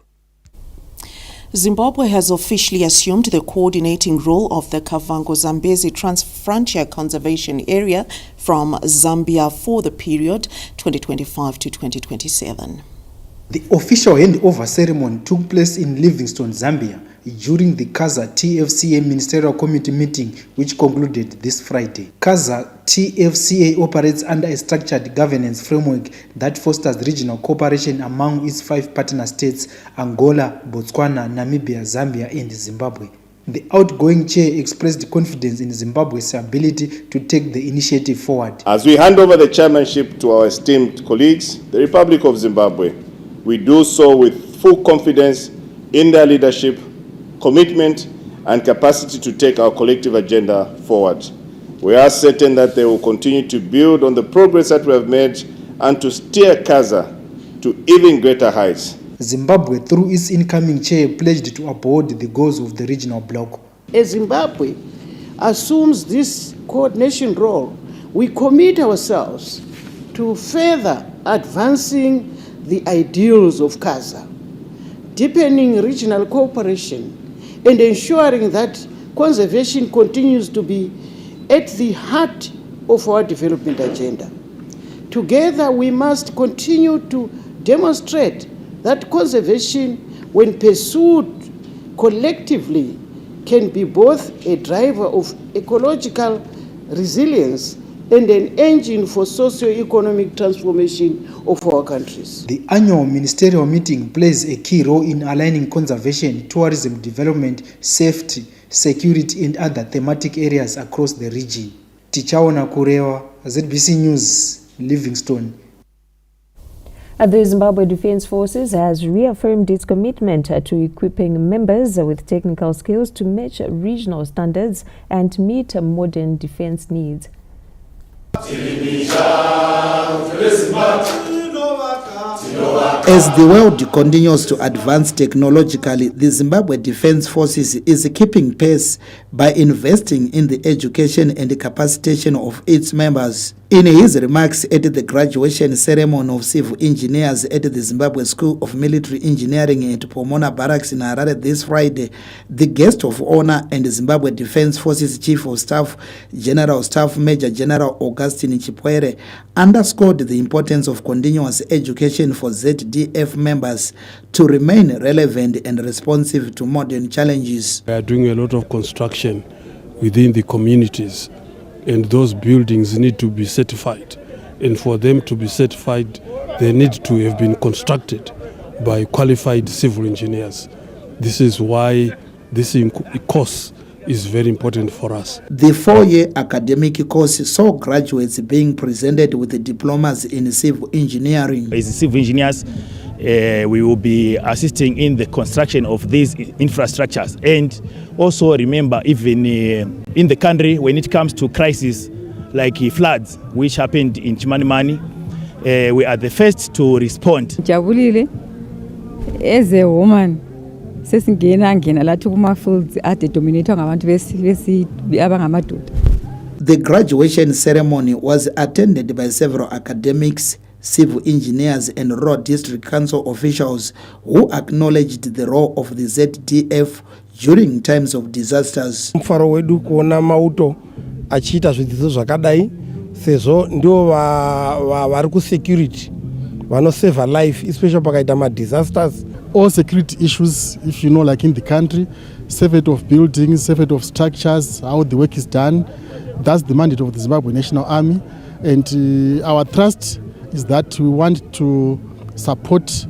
Zimbabwe has officially assumed the coordinating role of the Kavango-Zambezi Trans-Frontier Conservation Area from Zambia for the period 2025 to 2027. The official handover ceremony took place in Livingstone, Zambia, during the Kaza TFCA Ministerial Committee meeting, which concluded this Friday. Kaza TFCA operates under a structured governance framework that fosters regional cooperation among its 5 partner states: Angola, Botswana, Namibia, Zambia, and Zimbabwe. The outgoing chair expressed confidence in Zimbabwe's ability to take the initiative forward. As we hand over the chairmanship to our esteemed colleagues, the Republic of Zimbabwe, we do so with full confidence in their leadership, commitment, and capacity to take our collective agenda forward. We are certain that they will continue to build on the progress that we have made and to steer Kaza to even greater heights. Zimbabwe, through its incoming chair, pledged to uphold the goals of the regional bloc. As Zimbabwe assumes this coordination role, we commit ourselves to further advancing the ideals of Kaza, deepening regional cooperation, and ensuring that conservation continues to be at the heart of our development agenda. Together, we must continue to demonstrate that conservation, when pursued collectively, can be both a driver of ecological resilience and an engine for socio-economic transformation of our countries. The annual ministerial meeting plays a key role in aligning conservation, tourism development, safety, security, and other thematic areas across the region. Tichaona Kurewa, ZBC News, Livingstone. The Zimbabwe Defence Forces has reaffirmed its commitment to equipping members with technical skills to match regional standards and meet modern defence needs. As the world continues to advance technologically, the Zimbabwe Defence Forces is keeping pace by investing in the education and the capacitation of its members. In his remarks at the graduation ceremony of civil engineers at the Zimbabwe School of Military Engineering at Pomona Barracks in Harare this Friday, the guest of honor and the Zimbabwe Defence Forces Chief of Staff, General Staff Major General Augustine Chipwere, underscored the importance of continuous education for ZDF members to remain relevant and responsive to modern challenges. We are doing a lot of construction within the communities, and those buildings need to be certified. And for them to be certified, they need to have been constructed by qualified civil engineers. This is why this course is very important for us. The 4-year academic course saw graduates being presented with the diplomas in civil engineering. As civil engineers, we will be assisting in the construction of these infrastructures, and also remember, even in the country, when it comes to crises like floods which happened in Chimanimani, we are the first to respond. Jabulile, as a woman, sesingena lathi kuma fields ade dominator ngabantu abangamadoda. The graduation ceremony was attended by several academics, civil engineers and Raw District Council officials who acknowledged the role of the ZDF during times of disasters. Mfaro wedu kuona mauto achita zvidzidzo zvakadai sezvo ndio vari ku security vano save a life, especially pakaita ma disasters. All security issues, if you know, like in the country, safety of buildings, safety of structures, how the work is done, that's the mandate of the Zimbabwe National Army, and our trust is that we want to support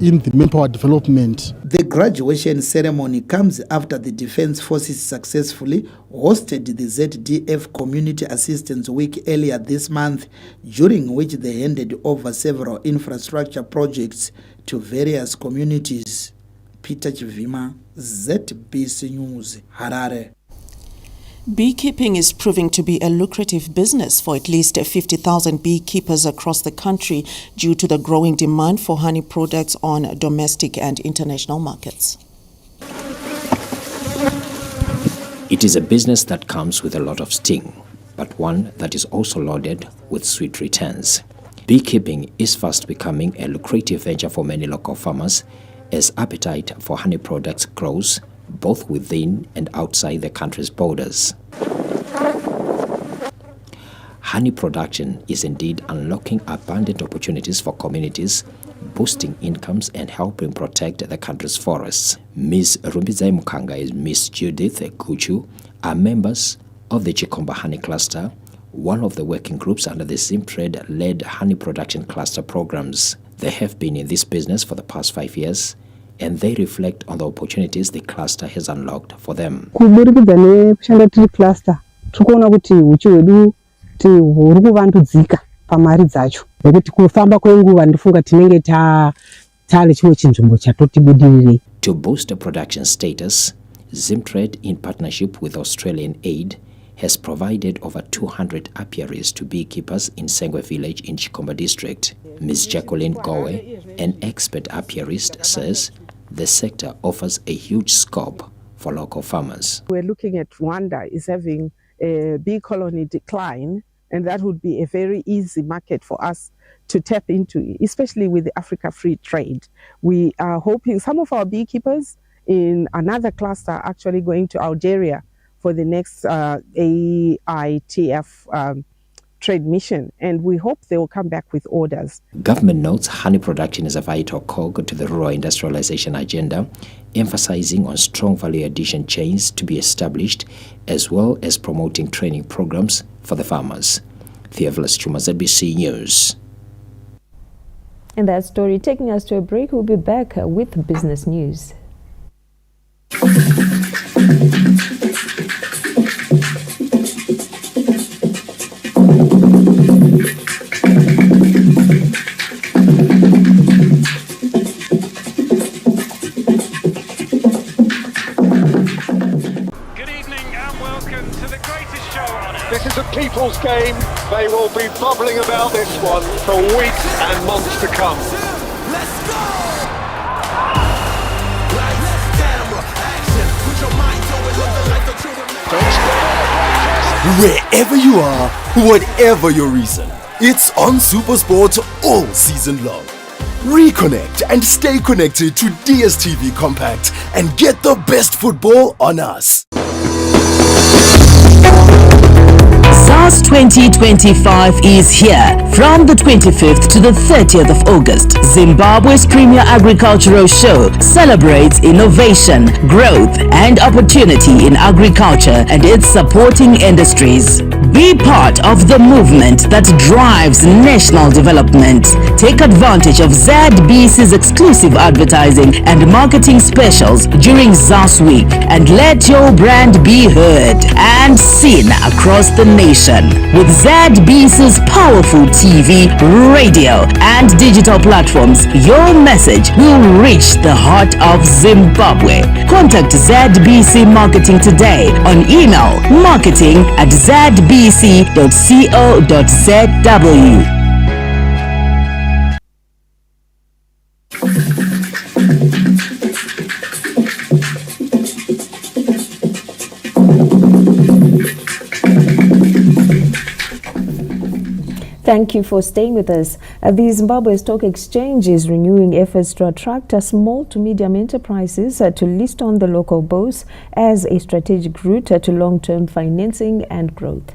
in the manpower development. The graduation ceremony comes after the Defence Forces successfully hosted the ZDF Community Assistance Week earlier this month, during which they handed over several infrastructure projects to various communities. Peter Chivima, ZBC News, Harare. Beekeeping is proving to be a lucrative business for at least 50,000 beekeepers across the country due to the growing demand for honey products on domestic and international markets. It is a business that comes with a lot of sting, but one that is also loaded with sweet returns. Beekeeping is fast becoming a lucrative venture for many local farmers as appetite for honey products grows both within and outside the country's borders. Honey production is indeed unlocking abundant opportunities for communities, boosting incomes and helping protect the country's forests. Ms. Rumbizai Mukanga and Ms. Judith Kuchu are members of the Chikomba Honey Cluster, one of the working groups under the Zimtrade-led honey production cluster programs. They have been in this business for the past 5 years, and they reflect on the opportunities the cluster has unlocked for them. Kuburikidza nekushanda tiri cluster tikuona kuti uchi hwedu huri kuvandudzika pamari dzacho, nekuti kufamba kwenguva ndofunga tinenge chali chiwo chinzvimbo chatotibudirire. To boost the production status, Zimtrade, in partnership with Australian Aid, has provided over 200 apiaries to beekeepers in Sengwe village in Chikomba district. Ms. Jacqueline Gowe, an expert apiarist, says the sector offers a huge scope for local farmers. We're looking at Rwanda is having a bee colony decline, and that would be a very easy market for us to tap into, especially with the Africa Free Trade. We are hoping some of our beekeepers in another cluster are actually going to Algeria for the next AITF trade mission, and we hope they will come back with orders. Government notes honey production is a vital cog to the rural industrialization agenda, emphasizing on strong value addition chains to be established, as well as promoting training programs for the farmers. Theophilus Chuma, ZBC News. And that story taking us to a break. We'll be back with business news. This is a people's game. They will be bubbling about this one for weeks and months to come. Let's go! Wherever you are, whatever your reason, it's on SuperSport all season long. Reconnect and stay connected to DSTV Compact and get the best football on us. ZAS 2025 is here. From the 25th to the 30th of August, Zimbabwe's premier agricultural show celebrates innovation, growth, and opportunity in agriculture and its supporting industries. Be part of the movement that drives national development. Take advantage of ZBC's exclusive advertising and marketing specials during ZAS Week and let your brand be heard and seen across the nation. With ZBC's powerful TV, radio, and digital platforms, your message will reach the heart of Zimbabwe. Contact ZBC Marketing today on email marketing@zbc.co.zw. Thank you for staying with us. The Zimbabwe Stock Exchange is renewing efforts to attract small to medium enterprises to list on the local bourse as a strategic route to long-term financing and growth.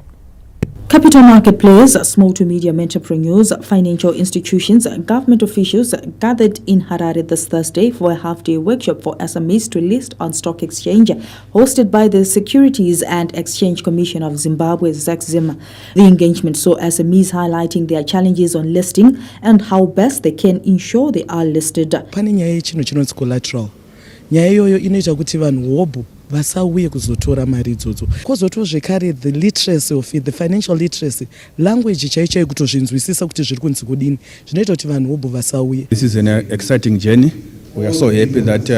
Capital market players, small to medium entrepreneurs, financial institutions, government officials gathered in Harare this Thursday for a half-day workshop for SMEs to list on stock exchange, hosted by the Securities and Exchange Commission of Zimbabwe, ZIM. The engagement saw SMEs highlighting their challenges on listing and how best they can ensure they are listed. Pane nyaya yechino chinonzi collateral. Nyaya iyoyo inoita kuti vanhu wobu vasauye kuzotora mari idzodzo. Kozoto zvekare the literacy of it, the financial literacy, language chaiyo kutozvinzwisisa kuti zviri kunzi kudini, zvinoita kuti vanhu wobu vasauye. This is an exciting journey. We are so happy that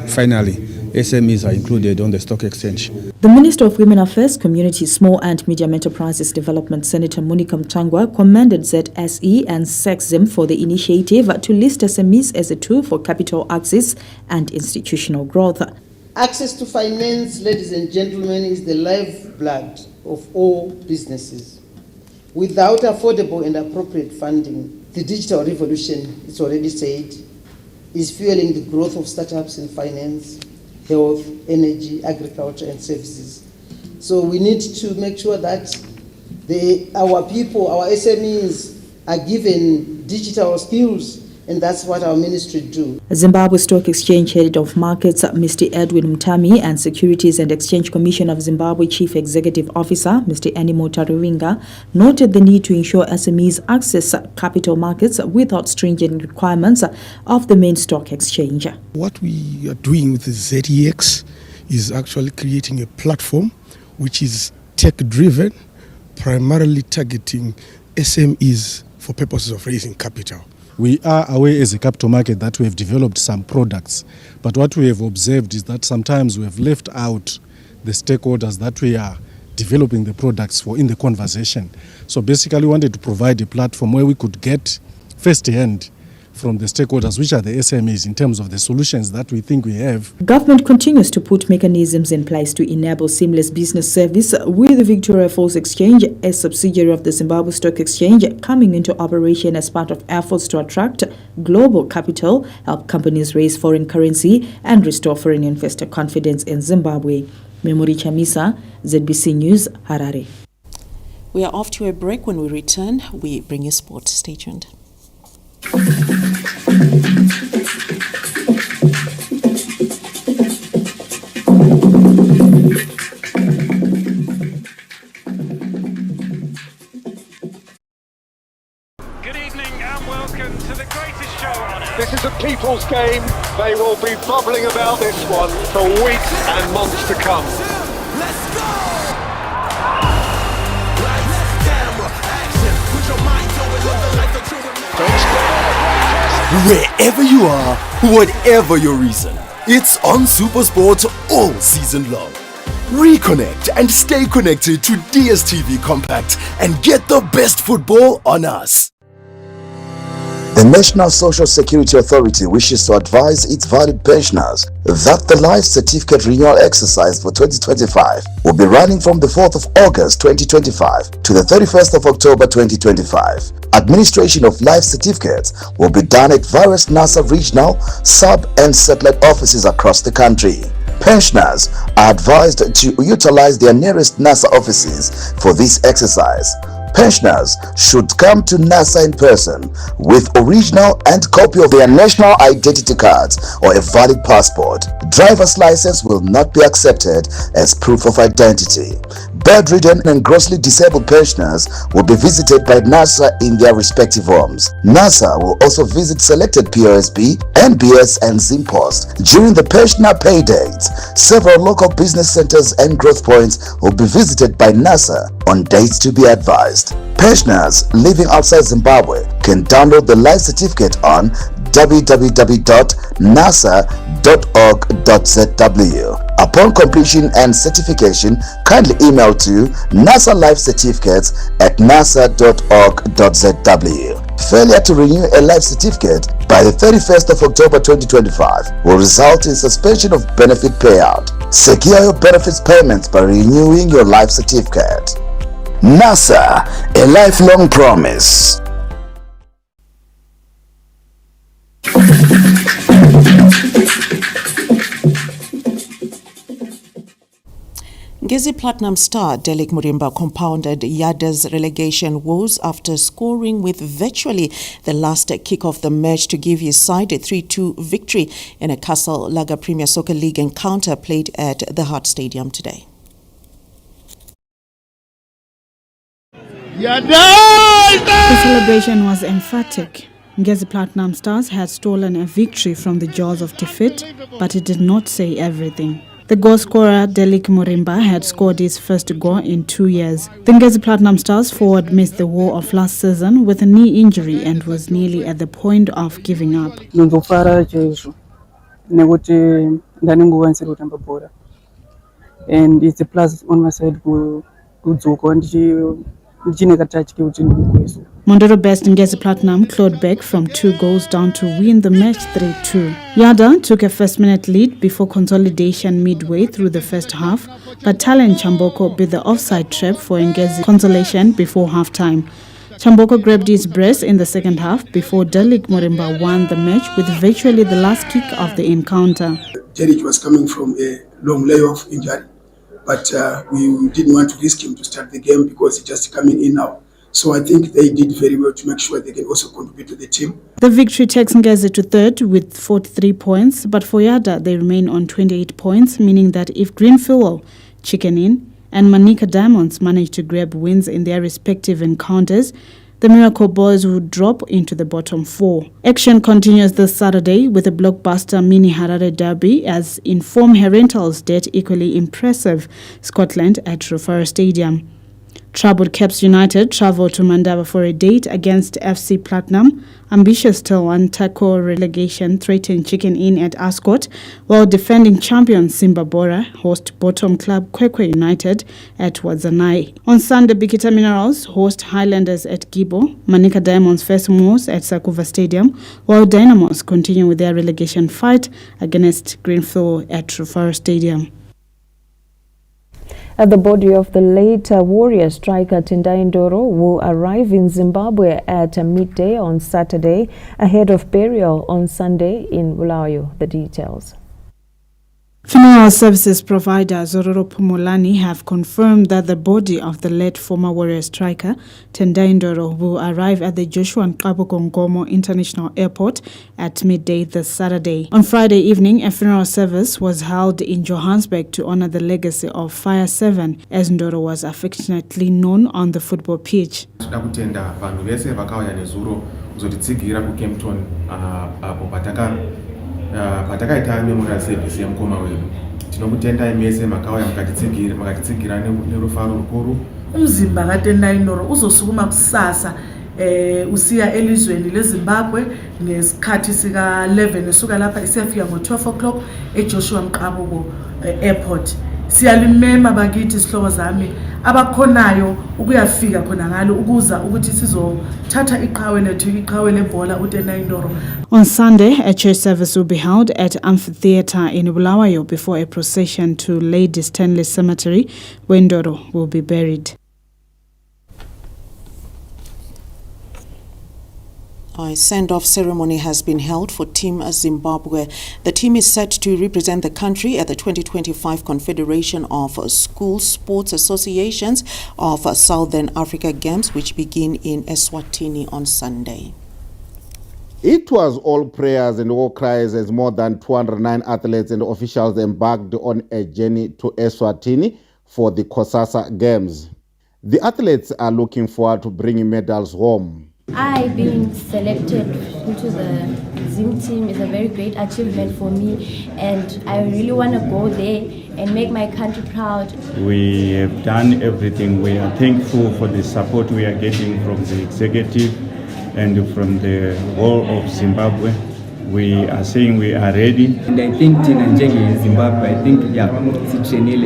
finally SMEs are included on the stock exchange. The Minister of Women Affairs, Community, Small and Medium Enterprises Development, Senator Monica Mtangwa, commended ZSE and ZIM for the initiative to list SMEs as a tool for capital access and institutional growth. Access to finance, ladies and gentlemen, is the lifeblood of all businesses. Without affordable and appropriate funding, the digital revolution, it's already said, is fueling the growth of startups in finance, health, energy, agriculture, and services. So we need to make sure that our people, our SMEs, are given digital skills, and that's what our ministry do. Zimbabwe Stock Exchange Head of Markets, Mr. Edwin Mtami, and Securities and Exchange Commission of Zimbabwe Chief Executive Officer, Mr. Animo Taruvinga, noted the need to ensure SMEs access capital markets without stringent requirements of the main stock exchange. What we are doing with the ZEX is actually creating a platform which is tech-driven, primarily targeting SMEs for purposes of raising capital. We are aware as a capital market that we have developed some products, but what we have observed is that sometimes we have left out the stakeholders that we are developing the products for in the conversation. So basically we wanted to provide a platform where we could get first-hand from the stakeholders, which are the SMEs, in terms of the solutions that we think we have. Government continues to put mechanisms in place to enable seamless business service, with the Victoria Falls Exchange, a subsidiary of the Zimbabwe Stock Exchange, coming into operation as part of efforts to attract global capital, help companies raise foreign currency, and restore foreign investor confidence in Zimbabwe. Memory Chamisa, ZBC News, Harare. We are off to a break. When we return, we bring you sports. Stay tuned. Good evening and welcome to the greatest show on earth. This is a people's game. They will be bubbling about this one for weeks and months to come. Let's go! Lights, camera, action. Put your mind on it, live the life that you Wherever you are, whatever your reason, it's on SuperSport all season long. Reconnect and stay connected to DSTV Compact and get the best football on us. The National Social Security Authority wishes to advise its valued pensioners that the Life Certificate Renewal Exercise for 2025 will be running from the 4th of August 2025 to the 31st of October 2025. Administration of life certificates will be done at various NASA regional, sub and satellite offices across the country. Pensioners are advised to utilize their nearest NASA offices for this exercise. Pensioners should come to NASA in person with original and copy of their national identity cards or a valid passport. Driver's license will not be accepted as proof of identity. Bedridden and grossly disabled pensioners will be visited by NASA in their respective homes. NASA will also visit selected POSB, NBS and Zimpost during the pensioner pay dates. Several local business centers and growth points will be visited by NASA on dates to be advised. Pensioners living outside Zimbabwe can download the life certificate on www.nasa.org.zw. Upon completion and certification, kindly email to nasalifecertificates@nasa.org.zw. Failure to renew a life certificate by the 31st of October 2025 will result in suspension of benefit payout. Secure your benefits payments by renewing your life certificate. NASA, a lifelong promise. Ngezi Platinum star Delik Murimba compounded Yada's relegation woes after scoring with virtually the last kick of the match to give his side a 3-2 victory in a Castle Lager Premier Soccer League encounter played at the Hart Stadium today. The celebration was emphatic. Ngezi Platinum Stars had stolen a victory from the jaws of defeat, but it did not say everything. The goal scorer Delik Murimba had scored his first goal in 2 years. The Ngezi Platinum Stars forward missed the war of last season with a knee injury and was nearly at the point of giving up. And it's a plus on my side to Mondoro best Ngezi Platinum clawed back from 2 goals down to win the match 3-2. Yada took a first-minute lead before consolidation midway through the first half, but Talent Chamboko beat the offside trap for Ngezi consolation before half-time. Chamboko grabbed his brace in the second half before Delik Murimba won the match with virtually the last kick of the encounter. Delik was coming from a long layoff injury, but we didn't want to risk him to start the game because he's just coming in now. So I think they did very well to make sure they can also contribute to the team. The victory takes Ngezi to third with 43 points, but for Yada they remain on 28 points, meaning that if Greenfield, Chicken Inn and Manika Diamonds manage to grab wins in their respective encounters, the Miracle Boys would drop into the bottom 4. Action continues this Saturday with a blockbuster mini Harare derby as Inform Herentals did equally impressive Scotland at Rufaro Stadium. Troubled Caps United travel to Mandava for a date against FC Platinum. Ambitious still want tackle relegation, threaten Chicken Inn at Ascot, while defending champion Zimbabwe host bottom club Kwekwe United at Wadzanai. On Sunday, Bikita Minerals host Highlanders at Gibo. Manika Diamonds face Moors at Sakuva Stadium, while Dynamos continue with their relegation fight against Greenfield at Rufaro Stadium. The body of the late warrior striker Tendai Ndoro will arrive in Zimbabwe at midday on Saturday, ahead of burial on Sunday in Bulawayo. The details. Funeral services provider Zororo Pumolani have confirmed that the body of the late former warrior striker Tendai Ndoro will arrive at the Joshua Nqabo International Airport at midday this Saturday. On Friday evening, a funeral service was held in Johannesburg to honor the legacy of Fire 7, as Ndoro was affectionately known on the football pitch. Patakaita memorial service yamukoma wedu tinokutendai mese makauya makatitsigira nerufaro rukuru. Umzimba kaTendai Ndoro uzosukuma kusasa usiya elizweni leZimbabwe ngesikhathi sika 11 esuka lapha isefika ngo12 o'clock eJoshua Nqabo Airport. Siyalimema bakithi sihlobo zami abakhonayo ukuyafika khona ngalo ukuza ukuthi sizothatha iqhawe lethu iqhawe lebhola uTendai Ndoro. On Sunday, a church service will be held at Amphitheatre in Bulawayo before a procession to Lady Stanley Cemetery, where Ndoro will be buried. A send-off ceremony has been held for Team Zimbabwe. The team is set to represent the country at the 2025 Confederation of School Sports Associations of Southern Africa Games, which begin in Eswatini on Sunday. It was all prayers and all cries as more than 209 athletes and officials embarked on a journey to Eswatini for the Kaza Games. The athletes are looking forward to bringing medals home. Being selected into the Zim team is a very great achievement for me, and I really want to go there and make my country proud. We have done everything. We are thankful for the support we are getting from the executive and from the whole of Zimbabwe. We are saying we are ready. And I think in Zimbabwe, I think it's training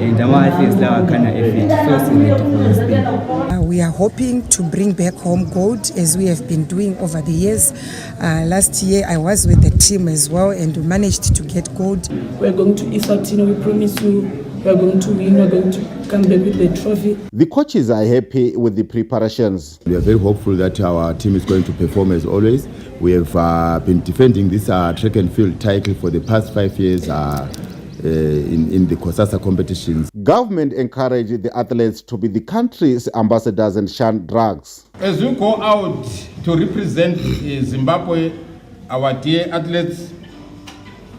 and we are hoping to bring back home gold as we have been doing over the years. Last year I was with the team as well and we managed to get gold. We're going to Eswatini, we promise you we're going to win, we're going to come back with the trophy. The coaches are happy with the preparations. We are very hopeful that our team is going to perform as always. We have been defending this track and field title for the past 5 years in the Kaza competitions. Government encouraged the athletes to be the country's ambassadors and shun drugs. As we go out to represent Zimbabwe, our dear athletes,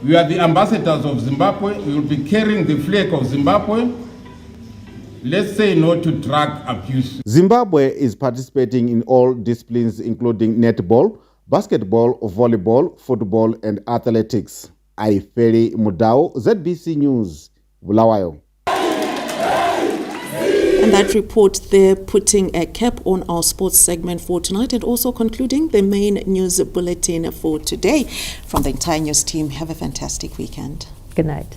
we are the ambassadors of Zimbabwe. We will be carrying the flag of Zimbabwe. Let's say no to drug abuse. Zimbabwe is participating in all disciplines including netball, basketball, volleyball, football and athletics. Aifeli Mudao, ZBC News, Bulawayo. And that report there putting a cap on our sports segment for tonight and also concluding the main news bulletin for today. From the entire news team, have a fantastic weekend. Good night.